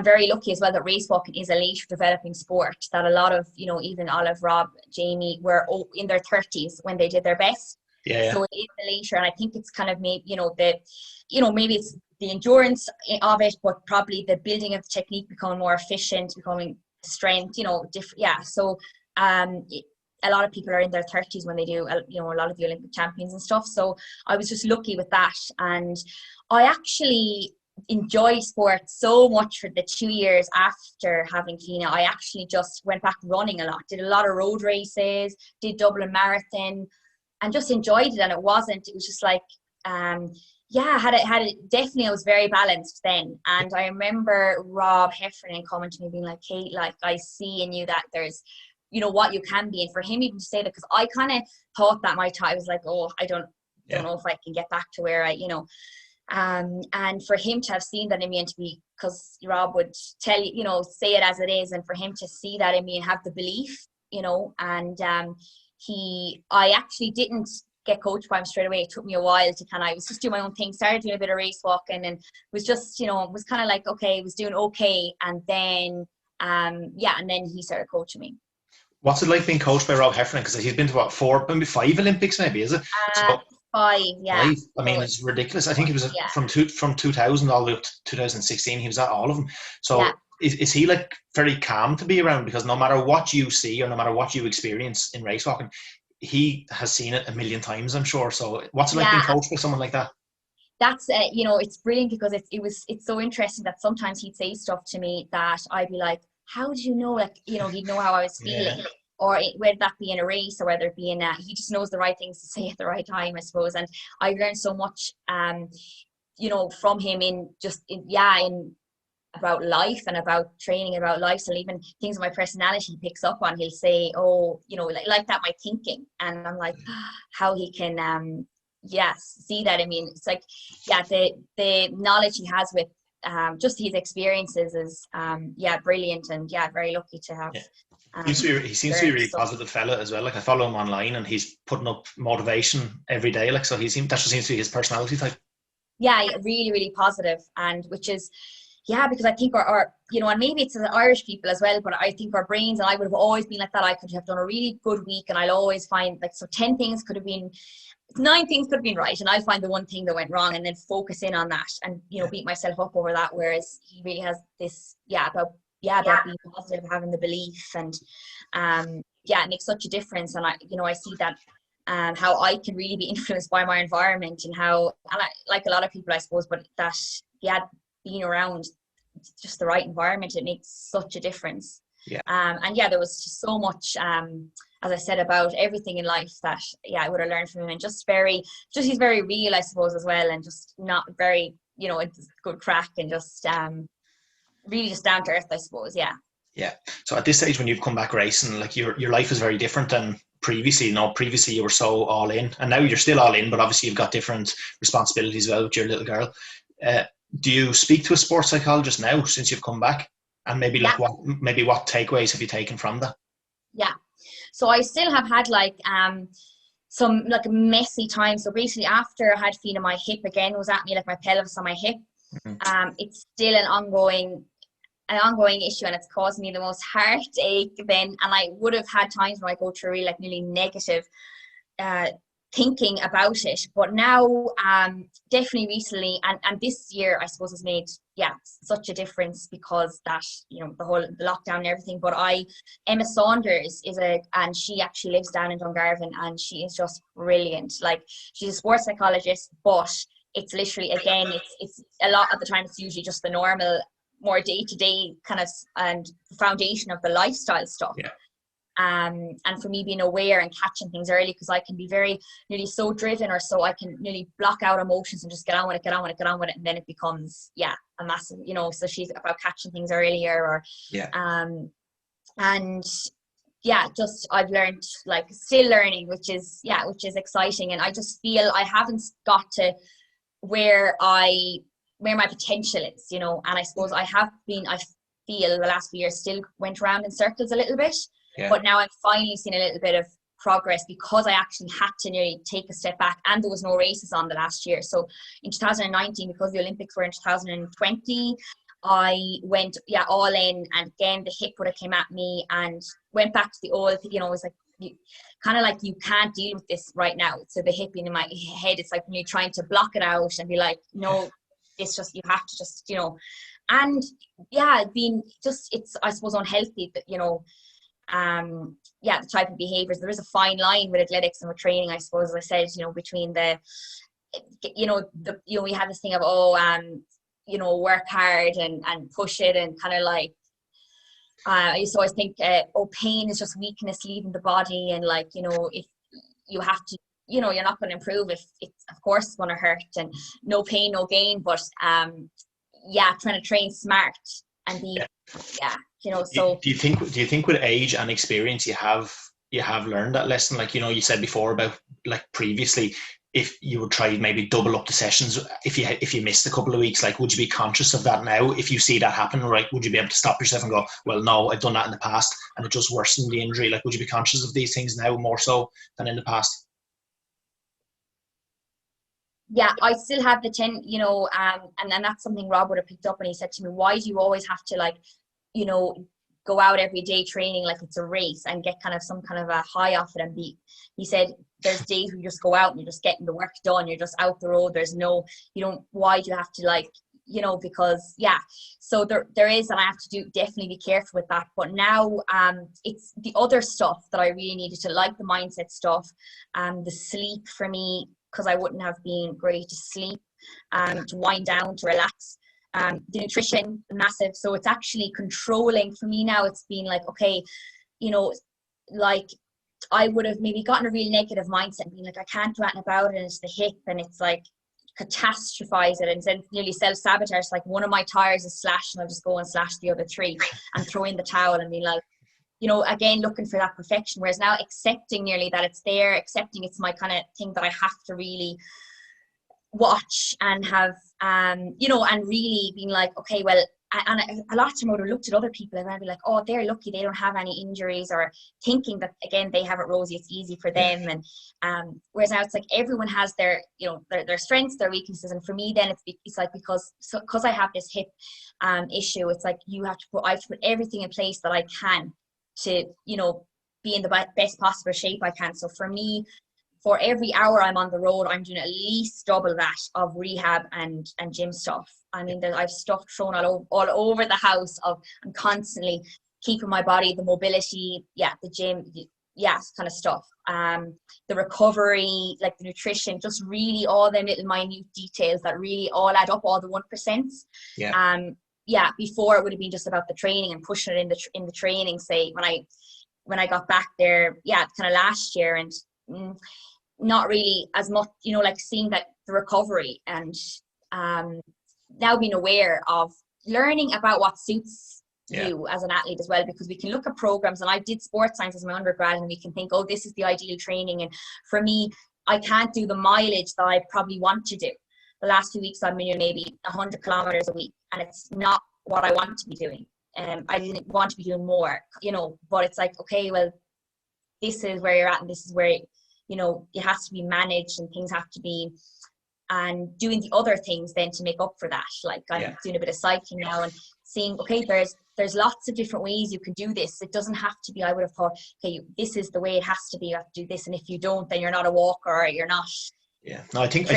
very lucky as well that racewalking is a later developing sport, that a lot of, you know, even Olive, Rob, Jamie were in their 30s when they did their best. So it is a later, and I think it's kind of maybe, you know, maybe it's the endurance of it, but probably the building of the technique, becoming more efficient, becoming strength, you know, different. So a lot of people are in their 30s when they do, you know, a lot of the Olympic champions and stuff. So I was just lucky with that. And I actually enjoyed sport so much for the 2 years after having Keena. I actually just went back running a lot, did a lot of road races, did Dublin Marathon, and just enjoyed it. And it was just like, had it definitely, I was very balanced then. And I remember Rob Heffernan coming to me being like, Kate, like, I see in you that there's, you know, what you can be. And for him even to say that, because I kind of thought that my time, I was like, oh, I don't know if I can get back to where I, you know, and for him to have seen that in me, and to be, because Rob would tell you, you know, say it as it is, and for him to see that in me and have the belief and I actually didn't get coached by him straight away. It took me a while to I was just doing my own thing, started doing a bit of race walking, and was just, was kind of like, okay, was doing okay. And then, and then he started coaching me. What's it like being coached by Rob Heffernan? Because he's been to what, 4, maybe 5 Olympics, maybe, is it? So 5, yeah. 5. I mean, it's ridiculous. I think he was from 2000 all the way up to 2016. He was at all of them. So is he like very calm to be around? Because no matter what you see or no matter what you experience in race walking, he has seen it a million times, I'm sure. So what's it like being coached by someone like that? That's it's brilliant, because it's so interesting that sometimes he'd say stuff to me that I'd be like, how do you know? Like, he'd know how I was feeling. Or whether that be in a race or whether it be in he just knows the right things to say at the right time, I suppose. And I learned so much, from him in about life and about training, about lifestyle, even things in my personality he picks up on. He'll say, oh, like that, my thinking. And I'm like, how he can, see that. I mean, it's like, the knowledge he has with just his experiences is, brilliant, and very lucky to have. He seems to be a really positive fella as well. Like, I follow him online, and he's putting up motivation every day. Like, so that just seems to be his personality type. Yeah, really, really positive, and which is, because I think our and maybe it's the Irish people as well, but I think our brains, and I would have always been like that. I could have done a really good week, and I'll always find 10 things could have been, 9 things could have been right, and I'll find the one thing that went wrong, and then focus in on that, and beat myself up over that. Whereas he really has this, about being positive, having the belief, and it makes such a difference. And I see that how I can really be influenced by my environment, and how, and I, like a lot of people, I suppose, but that being around just the right environment, it makes such a difference. There was just so much, as I said, about everything in life that I would have learned from him, and he's very real, I suppose, as well, and just not very, it's good crack, and just really just down to earth, I suppose. So at this stage, when you've come back racing, like, your life is very different than previously. Previously you were so all in, and now you're still all in, but obviously you've got different responsibilities as well with your little girl. Do you speak to a sports psychologist now since you've come back? And maybe what takeaways have you taken from that? So I still have had some messy times. So basically, after I had feeling my hip again was at me, like my pelvis on my hip, it's still an ongoing issue, and it's caused me the most heartache then. And I would have had times when I go through really nearly negative thinking about it, but now definitely recently, and this year, I suppose, has made such a difference, because that the whole lockdown and everything. But Emma Saunders and she actually lives down in Dungarvan, and she is just brilliant. Like, she's a sports psychologist, but it's literally, again, it's a lot of the time, it's usually just the normal, more day-to-day kind of, and foundation of the lifestyle stuff. And for me, being aware and catching things early, because I can be nearly so driven, or so I can nearly block out emotions and just get on with it, and then it becomes a massive, so she's about catching things earlier, or just I've learned, still learning, which is exciting. And I just feel I haven't got to where my potential is, and I suppose I feel the last few years still went around in circles a little bit. But now I'm finally seeing a little bit of progress, because I actually had to nearly take a step back, and there was no races on the last year. So in 2019, because the Olympics were in 2020, I went all in, and again the hip would have came at me, and went back to the old, it was like, you can't deal with this right now. So the hip in my head, it's like me trying to block it out and be like, no, it's just, you have to just, and being just, it's, I suppose, unhealthy that, the type of behaviors. There is a fine line with athletics and with training, I suppose, as I said, between we have this thing of, work hard and push it, and kind of I used to always think, pain is just weakness leaving the body, and if you have to, you're not going to improve if it's, of course, going to hurt, and no pain, no gain. But trying to train smart and be, so. Do you think with age and experience you have learned that lesson? You said before about, previously, if you would try maybe double up the sessions if you missed a couple of weeks? Like, would you be conscious of that now if you see that happen? Right, would you be able to stop yourself and go, well, no, I've done that in the past and it just worsened the injury? Like, would you be conscious of these things now more so than in the past? Yeah, I still have the 10, and then that's something Rob would have picked up, and he said to me, why do you always have to, like, go out every day training like it's a race and get kind of some kind of a high off it and he said, there's days where you just go out and you're just getting the work done, you're just out the road, there's no, why do you have to, like, because so there is, and I have to definitely be careful with that. But now it's the other stuff that I really needed to, like the mindset stuff, the sleep for me, because I wouldn't have been great to sleep, to wind down, to relax. The nutrition, massive. So it's actually controlling for me now. It's been like, okay, like I would have maybe gotten a real negative mindset and being like, I can't do anything about it, and it's the hip, and it's like catastrophize it, and then nearly self-sabotage. Like, one of my tires is slashed and I'll just go and slash the other three and throw in the towel and be like, again, looking for that perfection. Whereas now accepting nearly that it's there, accepting it's my kind of thing that I have to really watch and have, and really being like, okay, well, and a lot of time I would have looked at other people and I'd be like, oh, they're lucky, they don't have any injuries, or thinking that, again, they have it rosy, it's easy for them. And whereas now it's like everyone has their, their strengths, their weaknesses. And for me then it's like, because I have this hip issue, it's like I have to put everything in place that I can to, be in the best possible shape I can. So for me, for every hour I'm on the road, I'm doing at least double that of rehab and gym stuff. I mean, I've stuff thrown all over the house. I'm constantly keeping my body, the mobility, the gym, kind of stuff. The recovery, like the nutrition, just really all the little minute details that really all add up, all the 1%. Before it would have been just about the training and pushing it in the training. Say when I got back there, kind of last year, and not really as much, like seeing that the recovery, and now being aware of learning about what suits you as an athlete as well, because we can look at programs, and I did sports science as my undergrad, and we can think, oh, this is the ideal training, and for me, I can't do the mileage that I probably want to do. The last 2 weeks I'm doing maybe 100 kilometers a week, and it's not what I want to be doing. I didn't want to be doing more, but it's like, okay, well, this is where you're at, and this is where, it has to be managed, and things have to be, and doing the other things then to make up for that. Like I'm doing a bit of cycling now and seeing, okay, there's lots of different ways you can do this. It doesn't have to be, I would have thought, okay, this is the way it has to be, you have to do this, and if you don't, then you're not a walker, or you're not. Yeah, no, I think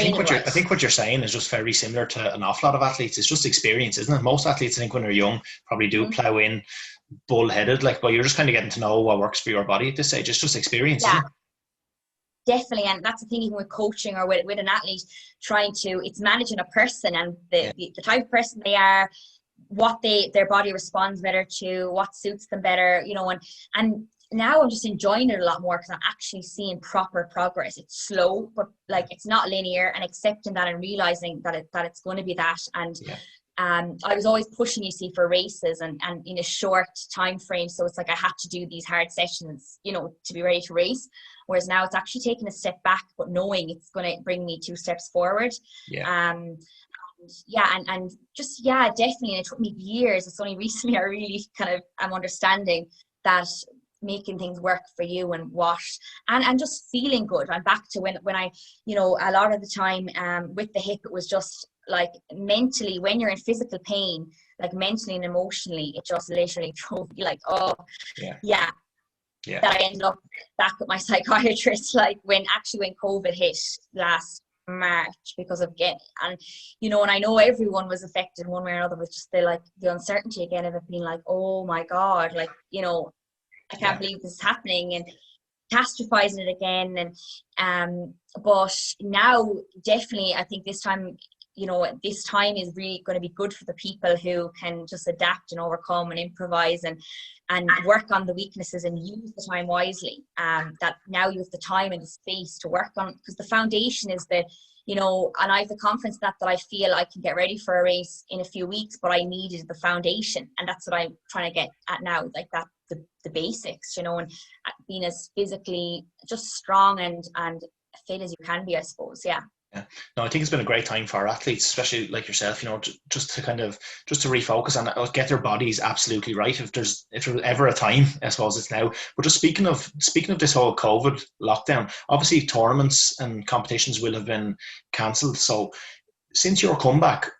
what you're saying is just very similar to an awful lot of athletes. It's just experience, isn't it? Most athletes, I think, when they're young, probably do plow in bullheaded, like, but you're just kind of getting to know what works for your body at this stage. It's just experience. Yeah, definitely. And that's the thing, even with coaching or with an athlete, it's managing a person and the type of person they are, what their body responds better to, what suits them better, and now I'm just enjoying it a lot more because I'm actually seeing proper progress. It's slow, but like it's not linear, and accepting that and realizing that it's going to be that. And I was always pushing, you see, for races and in a short time frame. So it's like I had to do these hard sessions, to be ready to race. Whereas now it's actually taking a step back, but knowing it's going to bring me 2 steps forward. And definitely. And it took me years. It's only recently I really kind of am understanding that making things work for you and just feeling good. I'm back to when I, a lot of the time with the hip, it was just like mentally, when you're in physical pain, like mentally and emotionally, it just literally drove you like, that I ended up back with my psychiatrist, like when COVID hit last March, because of and I know everyone was affected one way or another, with just the uncertainty again of it being like, oh my God, like, I can't believe this is happening, and catastrophizing it again. And but now definitely I think this time is really going to be good for the people who can just adapt and overcome and improvise and work on the weaknesses and use the time wisely. That now you have the time and the space to work on, because the foundation is and I have the confidence that I feel I can get ready for a race in a few weeks, but I needed the foundation, and that's what I'm trying to get at now, like that, the basics, and being as physically just strong and fit as you can be, I suppose. Yeah. Yeah. No, I think it's been a great time for our athletes, especially like yourself, just to kind of just to refocus and get their bodies absolutely right. If there's ever a time, I suppose it's now. But just speaking of this whole COVID lockdown, obviously tournaments and competitions will have been cancelled. So since your comeback,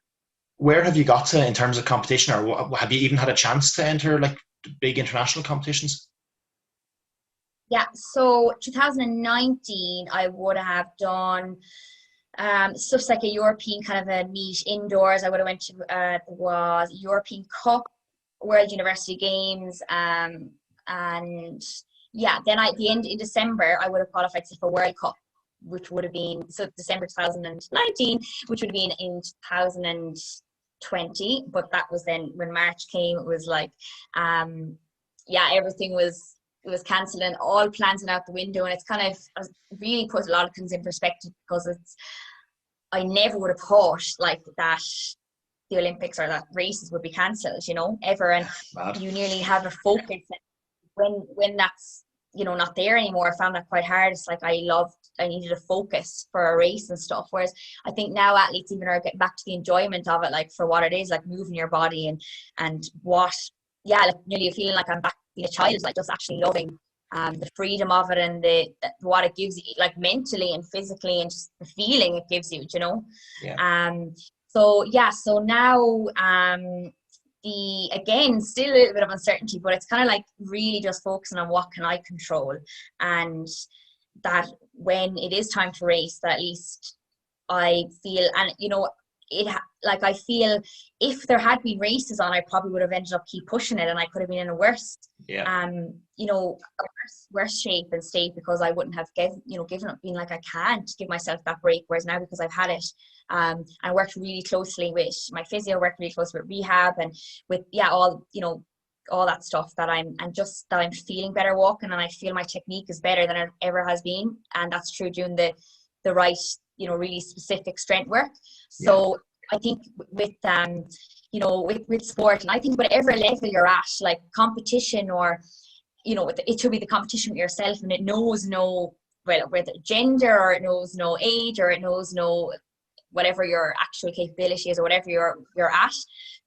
where have you got to in terms of competition, or have you even had a chance to enter like big international competitions? Yeah, so 2019, I would have done stuff like a European kind of a meet indoors. I would have went to was European Cup, World University Games, and yeah, then at the end in December, I would have qualified for World Cup, which would have been so December 2019, which would have been in 2020. But that was then when March came. It was like, yeah, everything was. It was cancelled and all plans went out the window, and it's kind of really put a lot of things in perspective, because I never would have thought like that the Olympics or that races would be cancelled, ever. And you nearly have a focus when that's not there anymore. I found that quite hard. It's like I needed a focus for a race and stuff, whereas I think now athletes even are getting back to the enjoyment of it, like for what it is, like moving your body and what, yeah, like nearly feeling like I'm back being a child, like just actually loving the freedom of it and what it gives you, like mentally and physically, and just the feeling it gives you, Yeah. So now again, still a little bit of uncertainty, but it's kind of like really just focusing on what can I control, and that when it is time to race, that at least I feel, and like I feel if there had been races on, I probably would have ended up keep pushing it, and I could have been in a worse worse shape and state, because I wouldn't have given up, being like I can't give myself that break. Whereas now, because I've had it, I worked really closely with my physio, worked really close with rehab, and with all that stuff, that I'm feeling better walking, and I feel my technique is better than it ever has been, and that's true doing the right really specific strength work. So I think with with sport, and I think whatever level you're at, like competition, or it should be the competition with yourself, and it knows no, well, whether gender, or it knows no age, or it knows no whatever your actual capability is, or whatever you're at,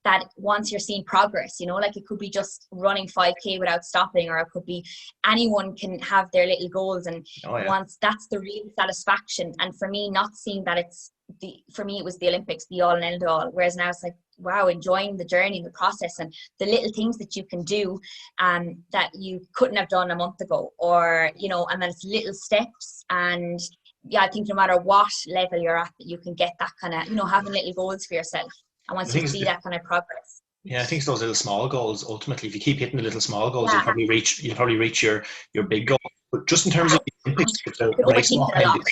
that once you're seeing progress, like it could be just running 5K without stopping, or it could be anyone can have their little goals, and once that's the real satisfaction. And for me, not seeing that for me it was the Olympics, the all and end all, whereas now it's like, wow, enjoying the journey, the process, and the little things that you can do that you couldn't have done a month ago, or and then it's little steps. And yeah, I think no matter what level you're at, that you can get that kind of, having little goals for yourself. And once you see that kind of progress. Yeah, I think it's those little small goals. Ultimately, if you keep hitting the little small goals, you'll probably reach your big goal. But just in terms of the Olympics, the race walking,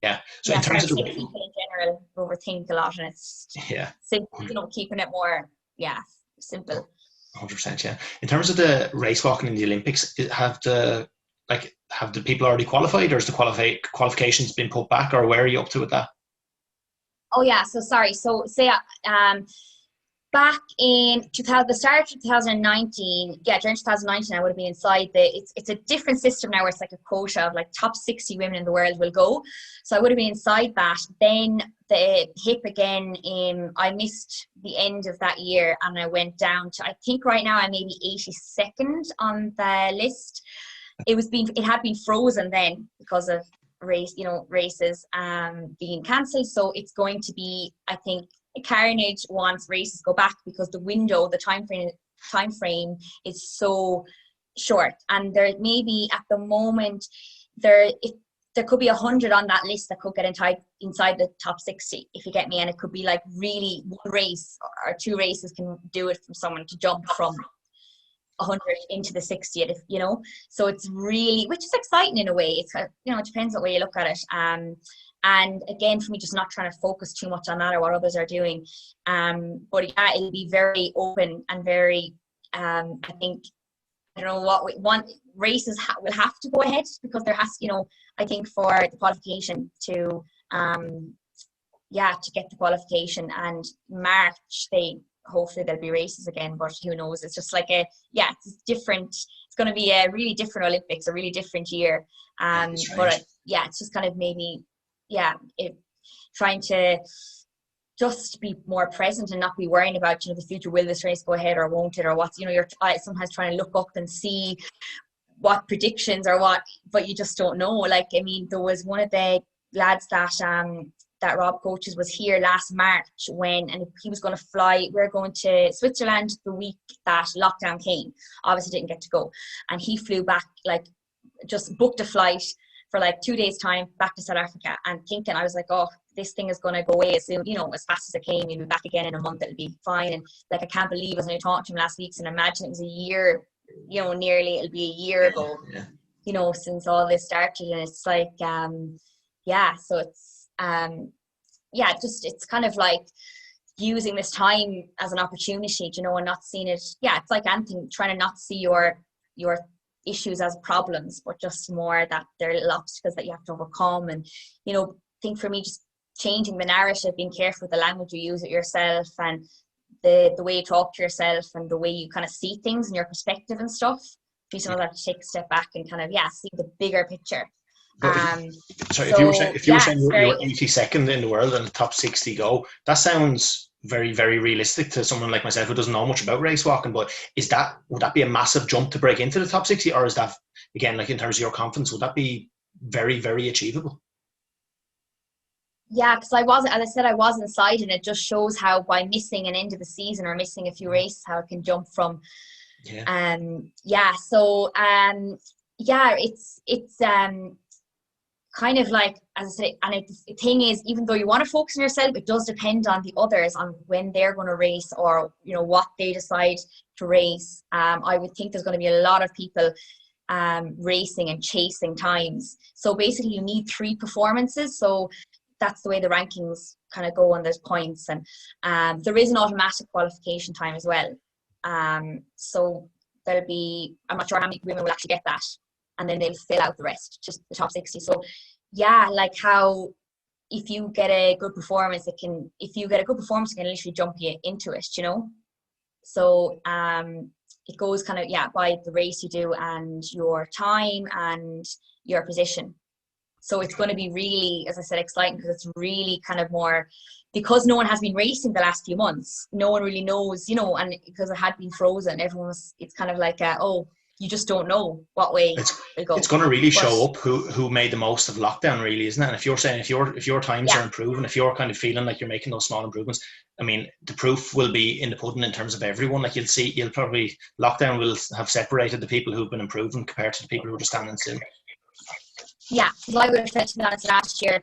yeah. So in terms of people in general overthink a lot, and it's simple, keeping it more simple. 100%, yeah. In terms of the race walking in the Olympics, have the people already qualified, or has the qualifications been put back, or where are you up to with that? Oh yeah, so sorry. So say back in the start of 2019, during 2019, I would have been inside it's a different system now, where it's like a quota of like top 60 women in the world will go. So I would have been inside that. Then the hip again, I missed the end of that year, and I went down to, I think right now I'm maybe 82nd on the list. It had been frozen then because of races being cancelled. So it's going to be, I think, carnage once races go back, because the time frame is so short. And there may be, at the moment, there could be 100 on that list that could get inside the top 60, if you get me. And it could be like really one race or two races can do it from someone to jump from 100 into the 60th, so it's really, which is exciting in a way. It's it depends what way you look at it. And again, for me, just not trying to focus too much on that or what others are doing. But yeah, it'll be very open and very I think, I don't know what we want, races will have to go ahead, because there has I think for the qualification to get the qualification, and March hopefully there'll be races again, but who knows. It's just like it's different. It's going to be a really different Olympics, a really different year. But yeah, it's just kind of maybe, yeah, trying to just be more present and not be worrying about, the future. Will this race go ahead or won't it, or what's, you're sometimes trying to look up and see what predictions or what, but you just don't know. Like, I mean, there was one of the lads that Rob coaches was here last March and he was going to fly. We were going to Switzerland the week that lockdown came. Obviously didn't get to go. And he flew back, like just booked a flight for like 2 days time back to South Africa, and thinking, I was like, oh, this thing is going to go away as soon, as fast as it came. You'll be back again in a month, it'll be fine. And like, I can't believe I was only talking to him last week, and imagine it was a year, nearly, it'll be a year ago, since all this started. And it's like, so it's, it's kind of like using this time as an opportunity, and not seeing it. Yeah, it's like anything, trying to not see your issues as problems, but just more that they're little obstacles that you have to overcome. And, think for me, just changing the narrative, being careful with the language you use it yourself, and the way you talk to yourself, and the way you kind of see things and your perspective and stuff. You just have to take a step back and kind of, see the bigger picture. Sorry, if you were saying you were 82nd in the world and the top 60 go, that sounds very, very realistic to someone like myself who doesn't know much about race walking. But would that be a massive jump to break into the top 60, or is that, again, like in terms of your confidence, would that be very, very achievable? Yeah, because I was inside, and it just shows how by missing an end of the season or missing a few races, how it can jump from. It's kind of like, as I say, and the thing is, even though you want to focus on yourself, it does depend on the others, on when they're going to race, or what they decide to race. I would think there's going to be a lot of people racing and chasing times. So basically, you need 3 performances. So that's the way the rankings kind of go, and there's points, and there is an automatic qualification time as well. So there'll be, I'm not sure how many women will actually get that, and then they'll fill out the rest, just the top 60. So like how if you get a good performance, it can literally jump you into it, So it goes kind of, by the race you do and your time and your position. So it's going to be really, as I said, exciting, because it's really kind of more, because no one has been racing the last few months. No one really knows, and because it had been frozen, it's kind of like, you just don't know what way it'll go. It's going to really show up who made the most of lockdown, really, isn't it? And if you're saying, if your times are improving, if you're kind of feeling like you're making those small improvements, I mean, the proof will be in the pudding in terms of everyone. Like, lockdown will have separated the people who've been improving compared to the people who are just standing still. Yeah, well, I would have said, to be honest, last year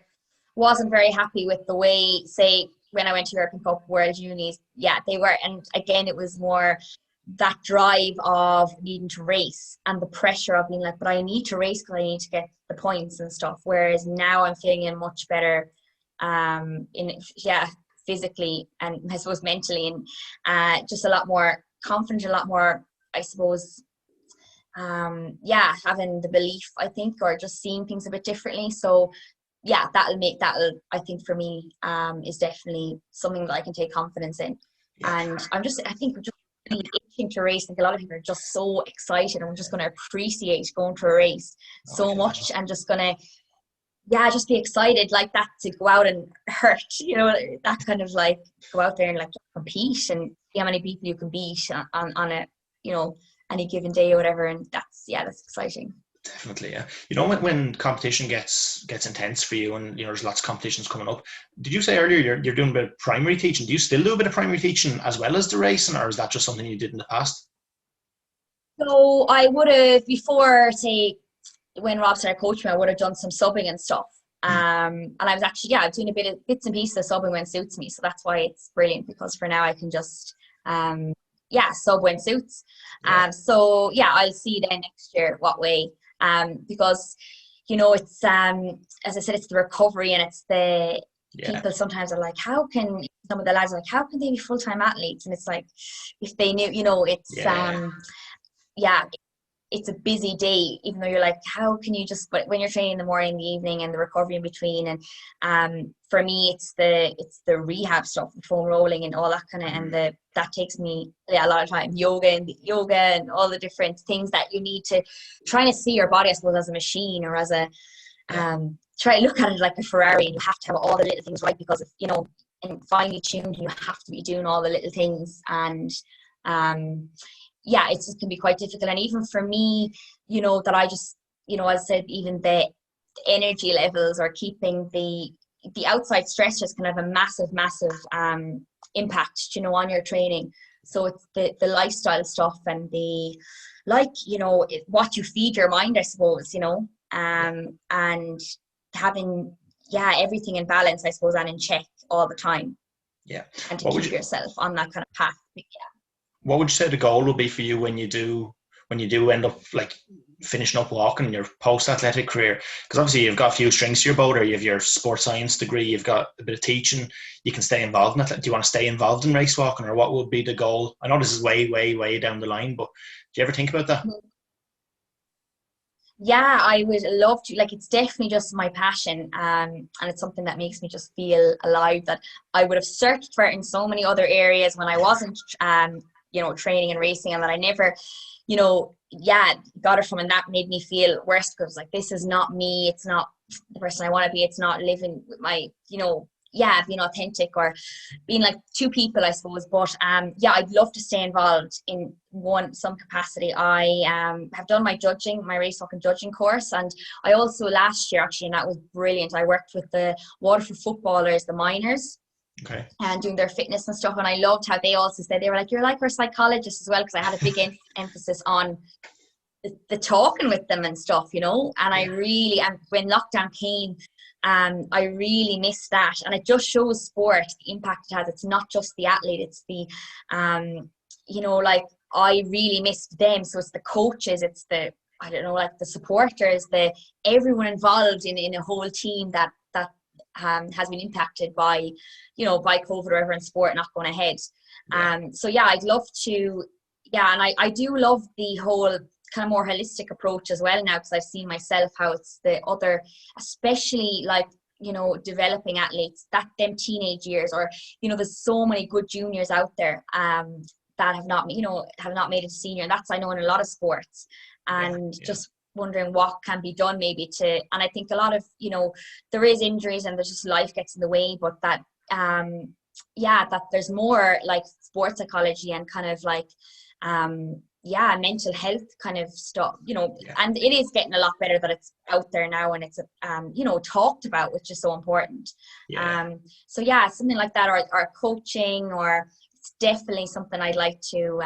wasn't very happy with the way, say, when I went to European Cup, World Unis, they were. And again, it was more that drive of needing to race and the pressure of being like, but I need to race because I need to get the points and stuff. Whereas now I'm feeling in much better, physically and I suppose mentally, and just a lot more confident, a lot more, I suppose, having the belief, I think, or just seeing things a bit differently. So that'll I think for me is definitely something that I can take confidence in. And I think we're just really itching to race. I think a lot of people are just so excited, and we're just going to appreciate going to a race so much, and just going to just be excited like that, to go out and hurt, that kind of like, go out there and like compete and see how many people you can beat on a any given day or whatever. And that's exciting. Definitely, yeah. When competition gets intense for you, and there's lots of competitions coming up, did you say earlier you're doing a bit of primary teaching? Do you still do a bit of primary teaching as well as the racing, or is that just something you did in the past? So I would have, before, say, when Rob started coaching me, I would have done some subbing and stuff. And I was actually doing a bit of bits and pieces of subbing when it suits me. So that's why it's brilliant, because for now I can just sub when suits. So I'll see then next year what way. Because it's as I said, it's the recovery, and it's the people sometimes are like, how can some of the lads are like, how can they be full-time athletes? And it's like, if they knew, it's it's a busy day, even though you're like, how can you just, but when you're training in the morning, the evening, and the recovery in between, and for me it's the rehab stuff, the foam rolling and all that kind of, and that takes me a lot of time, yoga and all the different things that you need to, trying to see your body, I suppose, as a machine, or as a Try to look at it like a Ferrari, and you have to have all the little things right, because if, you know, and finely tuned, you have to be doing all the little things. And yeah, it just can be quite difficult. And even for me, you know, that I just, you know, as I said, even the energy levels, or keeping the outside stressors can have a massive impact, you know, on your training. So it's the lifestyle stuff, and the, like, you know, what you feed your mind, I suppose, you know, and having, everything in balance, I suppose, and in check all the time. Yeah. And to keep yourself on that kind of path. Yeah. What would you say the goal will be for you when you do end up like finishing up walking your post-athletic career? Because obviously you've got a few strings to your bow there. You have your sports science degree, you've got a bit of teaching, you can stay involved in it. Do you want to stay involved in race walking, or what would be the goal? I know this is way down the line, but do you ever think about that? Yeah, I would love to. Like, it's definitely just my passion, and it's something that makes me just feel alive, that I would have searched for it in so many other areas when I wasn't you know, training and racing, and that I never, you know, got it from. And that made me feel worse, because like, this is not me, it's not the person I want to be, it's not living with my, you know, being authentic, or being like two people, I suppose. But I'd love to stay involved in some capacity. I have done my race walking judging course, and I also last year, actually, and that was brilliant, I worked with the Waterford footballers, the minors. Okay. And doing their fitness and stuff. And I loved how they also said, they were like, you're like our psychologist as well, because I had a big emphasis on the talking with them and stuff, you know. And I really, and when lockdown came, I really missed that. And it just shows sport, the impact it has. It's not just the athlete, it's the you know, like, I really missed them. So it's the coaches, it's the, I don't know, like the supporters, everyone involved in a whole team that has been impacted by, you know, by COVID or whatever, in sport not going ahead. So I'd love to, and I do love the whole kind of more holistic approach as well now, because I've seen myself how it's the other, especially like, you know, developing athletes, that them teenage years, or, you know, there's so many good juniors out there that have not made it to senior, and that's, I know, in a lot of sports. And just wondering what can be done maybe and I think a lot of, you know, there is injuries and there's just life gets in the way, but that that there's more like sports psychology and kind of like mental health kind of stuff, you know. And it is getting a lot better that it's out there now, and it's you know, talked about, which is so important. So something like that, or coaching, or it's definitely something I'd like to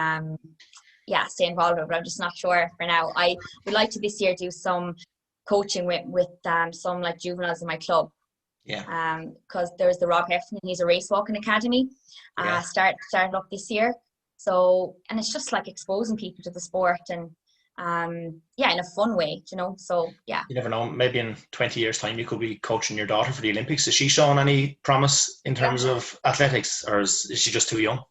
stay involved with, but I'm just not sure for now. I would like to this year do some coaching with some like juveniles in my club. Because there's the Rob Heffernan, he's a race walking academy, started up this year. So, and it's just like exposing people to the sport, and in a fun way, you know. So you never know, maybe in 20 years time you could be coaching your daughter for the Olympics. Is she showing any promise in terms of athletics, or is she just too young?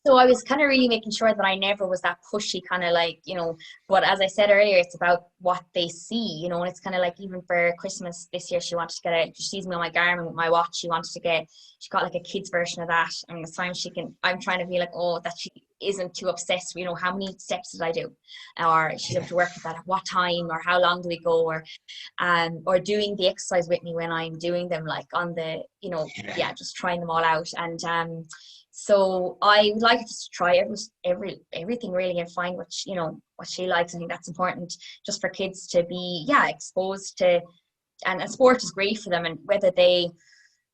So I was kind of really making sure that I never was that pushy kind of like, you know, but as I said earlier, it's about what they see, you know. And it's kind of like, even for Christmas this year, she wanted to get she sees me on my Garmin with my watch, she got like a kid's version of that. And this time I'm trying to be like, that she isn't too obsessed with, you know, how many steps did I do, or she's able to work with that at what time, or how long do we go, or doing the exercise with me when I'm doing them, like on the, you know, just trying them all out. And so I would like to just try everything really, and find what she likes. I think that's important, just for kids to be exposed to, and sport is great for them, and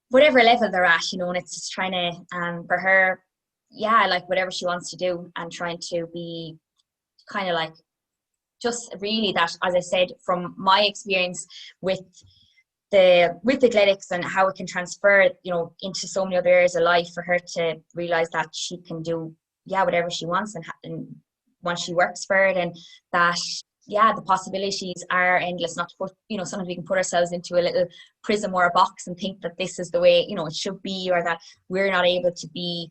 whatever level they're at, you know. And it's just trying to for her, like whatever she wants to do, and trying to be kind of like, just really that, as I said, from my experience with athletics and how it can transfer, you know, into so many other areas of life, for her to realize that she can do whatever she wants, and once she works for it, and that the possibilities are endless. Not to put, you know, sometimes we can put ourselves into a little prism or a box and think that this is the way, you know, it should be, or that we're not able to be,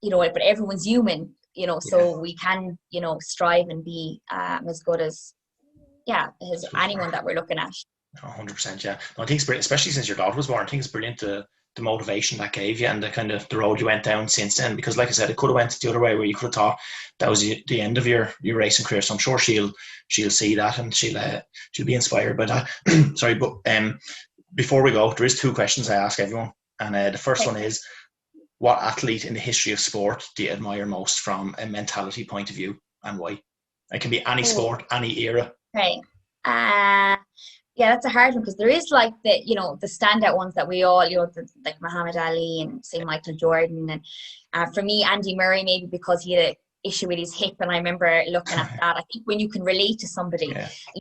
you know, but everyone's human, you know. So we can, you know, strive and be as good as anyone that we're looking at. 100%, yeah. No, I think it's brilliant, especially since your daughter was born. I think it's brilliant to the motivation that gave you and the kind of the road you went down since then. Because like I said, it could have went the other way where you could have thought that was the end of your racing career. So I'm sure she'll see that and she'll be inspired by that. Sorry, but before we go, there is two questions I ask everyone. And the first one is, what athlete in the history of sport do you admire most from a mentality point of view, and why? It can be any sport, any era. Right. Yeah, that's a hard one, because there is like the, the standout ones that we all, like Muhammad Ali and say Michael Jordan. And for me, Andy Murray, maybe because he had an issue with his hip. And I remember looking at that. I think when you can relate to somebody,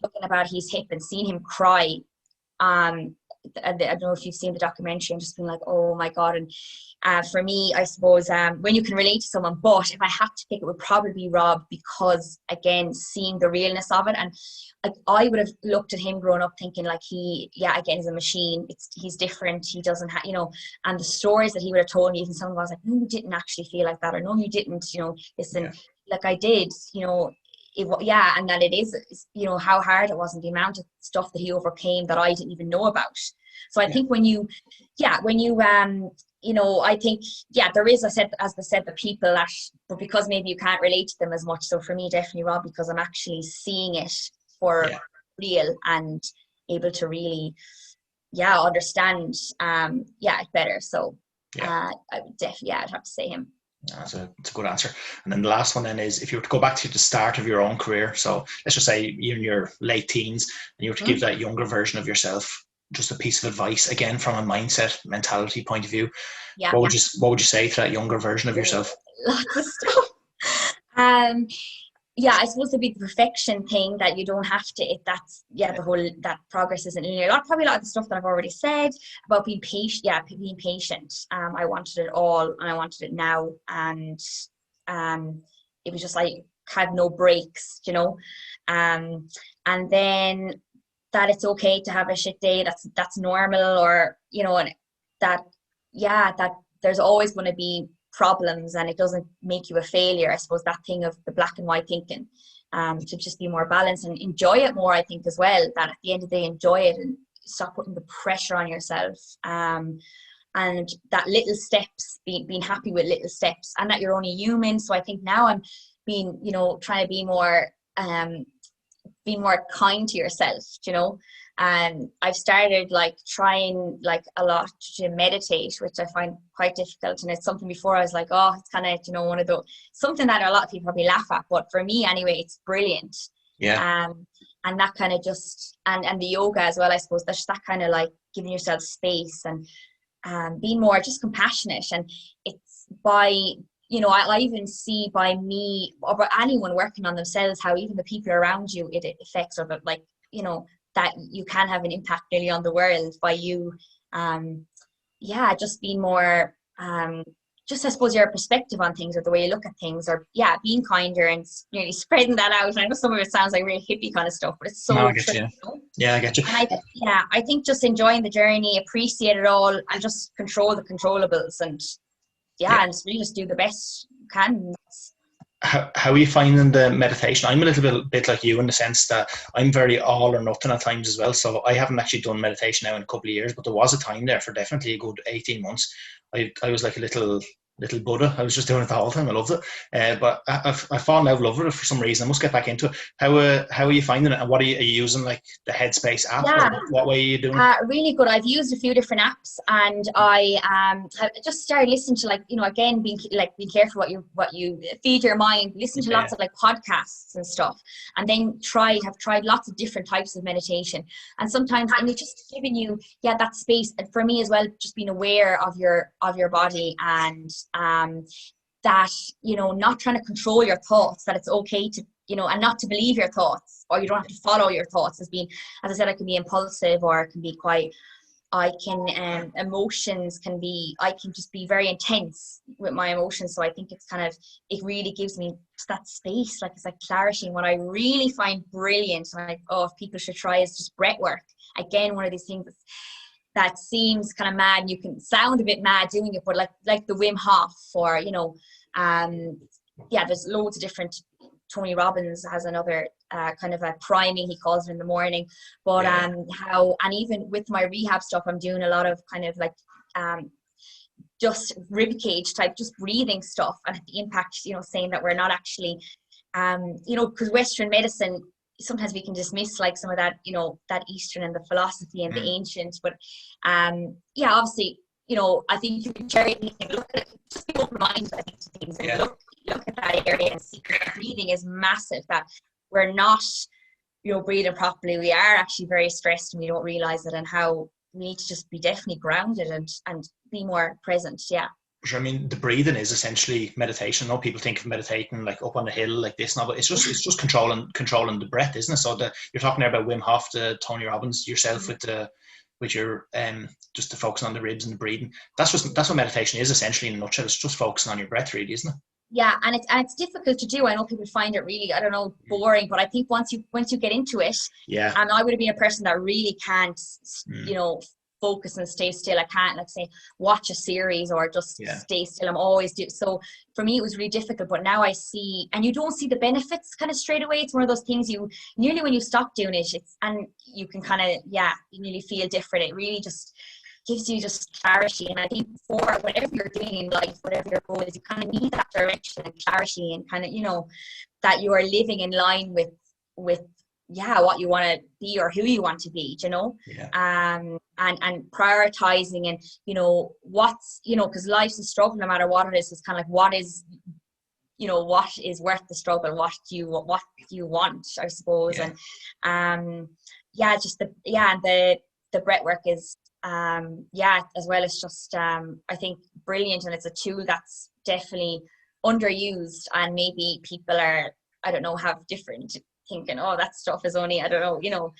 looking about his hip and seeing him cry, I don't know if you've seen the documentary, and just being like, oh my God. And for me, I suppose, when you can relate to someone, but if I had to pick, it would probably be Rob, because again, seeing the realness of it. And I would have looked at him growing up thinking like again, he's a machine. He's different. He doesn't have, and the stories that he would have told me, even someone was like, no, you didn't actually feel like that, or no, you didn't, listen, like I did, and that it is, how hard it was and the amount of stuff that he overcame that I didn't even know about. So I think when you I think, there is, as I said, the people that, but because maybe you can't relate to them as much. So for me, definitely Rob, because I'm actually seeing it for real and able to really, understand, it better. So I would definitely, I'd have to say him. It's a good answer. And then the last one then is, if you were to go back to the start of your own career, so let's just say you're in your late teens and you were to give that younger version of yourself just a piece of advice, again from a mindset, mentality point of view, what would you say to that younger version of yourself? Lots of stuff. I suppose it'd be the perfection thing, that you don't have to, the whole, that progress isn't linear. Probably a lot of the stuff that I've already said about being patient. Being patient. I wanted it all and I wanted it now. And it was just like, had no breaks, and then that it's okay to have a shit day. That's normal, or, and that there's always going to be problems, and it doesn't make you a failure. I suppose that thing of the black and white thinking, to just be more balanced and enjoy it more, I think, as well, that at the end of the day, enjoy it and stop putting the pressure on yourself, and that little steps, being happy with little steps, and that you're only human. So I think now I'm being, trying to be more kind to yourself, and I've started like trying like a lot to meditate, which I find quite difficult. And it's something before I was like, oh, it's kind of, one of those, something that a lot of people probably laugh at, but for me anyway, it's brilliant. And that kind of just, and the yoga as well, I suppose, that's that kind of like giving yourself space and being more just compassionate. And it's by, I even see by me or by anyone working on themselves, how even the people around you, it affects, or that, like, that you can have an impact nearly on the world by you, just being more, just, I suppose, your perspective on things, or the way you look at things, or being kinder and nearly spreading that out. And I know some of it sounds like really hippie kind of stuff, but it's so true. Yeah, I get you. And I think just enjoying the journey, appreciate it all, and just control the controllables, and and really just do the best you can. How are you finding the meditation? I'm a little bit like you, in the sense that I'm very all or nothing at times as well. So I haven't actually done meditation now in a couple of years, but there was a time there for definitely a good 18 months. I was like a little Buddha. I was just doing it the whole time. I loved it. But I've fallen out of love with it for some reason. I must get back into it. How are you finding it? And what are you using, like the Headspace app? Or what way are you doing? Really good. I've used a few different apps, and I have just started listening to, like, again, being careful what you feed your mind. Listen to lots of like podcasts and stuff, and then have tried lots of different types of meditation. And sometimes, and it's just giving you that space. And for me as well, just being aware of your body, and that, not trying to control your thoughts, that it's okay to, and not to believe your thoughts, or you don't have to follow your thoughts. As I said, I can be impulsive, or it can be quite, emotions can be, I can just be very intense with my emotions. So I think it's kind of, it really gives me that space, like it's like clarity. And what I really find brilliant, and if people should try, is just breath work. Again, one of these things that seems kind of mad. You can sound a bit mad doing it, but like the Wim Hof, or there's loads of different. Tony Robbins has another kind of a priming, he calls it, in the morning. But and even with my rehab stuff, I'm doing a lot of kind of like just rib cage type, just breathing stuff, and the impact, saying that we're not actually, because Western medicine, sometimes we can dismiss like some of that, that Eastern and the philosophy and the ancient, but obviously, I think you can cherry anything, look at it, just be open-minded, I think, to things, and look at that area and see. Breathing is massive, that we're not, breathing properly. We are actually very stressed and we don't realize it, and how we need to just be definitely grounded and be more present. Yeah. Sure. I mean, the breathing is essentially meditation. I know people think of meditating like up on the hill like this now, but it's just controlling the breath, isn't it? So you're talking there about Wim Hof, the Tony Robbins, yourself with your just to focus on the ribs and the breathing. That's what meditation is essentially in a nutshell. It's just focusing on your breath, really, isn't it? Yeah, and it's difficult to do. I know people find it really, I don't know, boring, but I think once you get into it, and I would have been a person that really can't, focus and stay still. I can't, like, say, watch a series or just stay still. I'm always so for me it was really difficult, but now I see, and you don't see the benefits kind of straight away. It's one of those things you nearly, when you stop doing it, and you can kind of you nearly feel different. It really just gives you just clarity, and I think for whatever you're doing in life, whatever your goal is, you kind of need that direction and clarity, and kind of that you are living in line with what you want to be or who you want to be, and prioritizing, and what's, because life's a struggle no matter what it is. It's kind of like, what is worth the struggle, what do you want, I suppose. And just the breath work is as well as just I think brilliant, and it's a tool that's definitely underused, and maybe people are, I don't know, have different thinking, oh, that stuff is only, I don't know,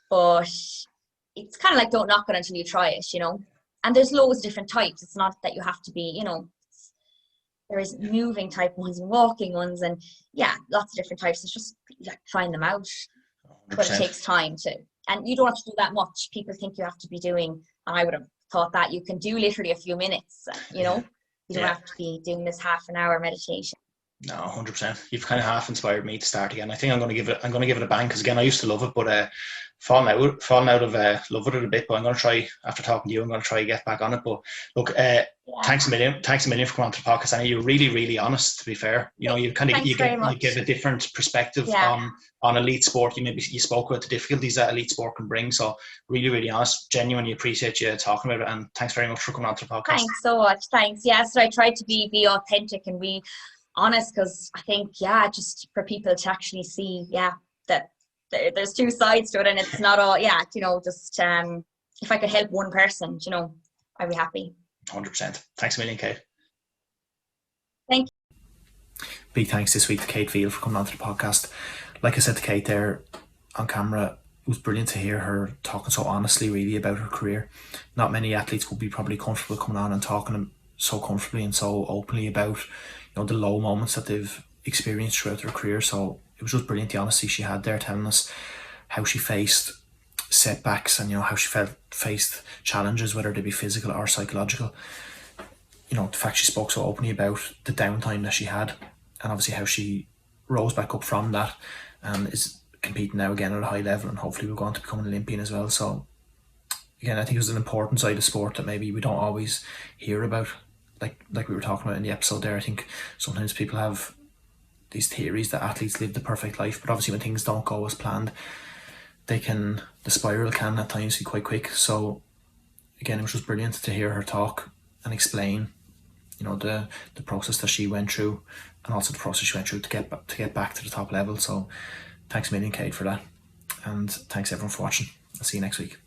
but it's kind of like, don't knock it until you try it, and there's loads of different types. It's not that you have to be, there is moving type ones and walking ones, and lots of different types. It's just find them out. 100%. But it takes time to, and you don't have to do that much. People think you have to be doing, and I would have thought that you can do literally a few minutes, you don't have to be doing this half an hour meditation. No, 100%. You've kind of half inspired me to start again. I think I'm going to give it a bang, because again, I used to love it, but falling out of love with it a bit. But I'm going to try, after talking to you, I'm going to try to get back on it. But look, thanks a million for coming on to the podcast. I know you're really, really honest. To be fair, you kind of you give a different perspective on elite sport. You spoke about the difficulties that elite sport can bring. So really, really honest. Genuinely appreciate you talking about it, and thanks very much for coming on to the podcast. Thanks so much. Thanks. So I tried to be authentic and be honest, because I think just for people to actually see that there's two sides to it, and it's not all just if I could help one person, I'd be happy. 100%. Thanks a million, Kate. Thank you. Big thanks this week to Kate Veale for coming on to the podcast. Like I said to Kate there on camera, it was brilliant to hear her talking so honestly really about her career. Not many athletes would be probably comfortable coming on and talking so comfortably and so openly about the low moments that they've experienced throughout their career. So it was just brilliant, the honesty she had there, telling us how she faced setbacks and how she faced challenges, whether they be physical or psychological. The fact she spoke so openly about the downtime that she had, and obviously how she rose back up from that and is competing now again at a high level, and hopefully will go on to become an Olympian as well. So again, I think it was an important side of sport that maybe we don't always hear about. Like we were talking about in the episode there, I think sometimes people have these theories that athletes live the perfect life, but obviously when things don't go as planned, the spiral can at times be quite quick. So again, it was just brilliant to hear her talk and explain, the process that she went through, and also the process she went through to get back to the top level. So thanks a million, Kate, for that, and thanks everyone for watching. I'll see you next week.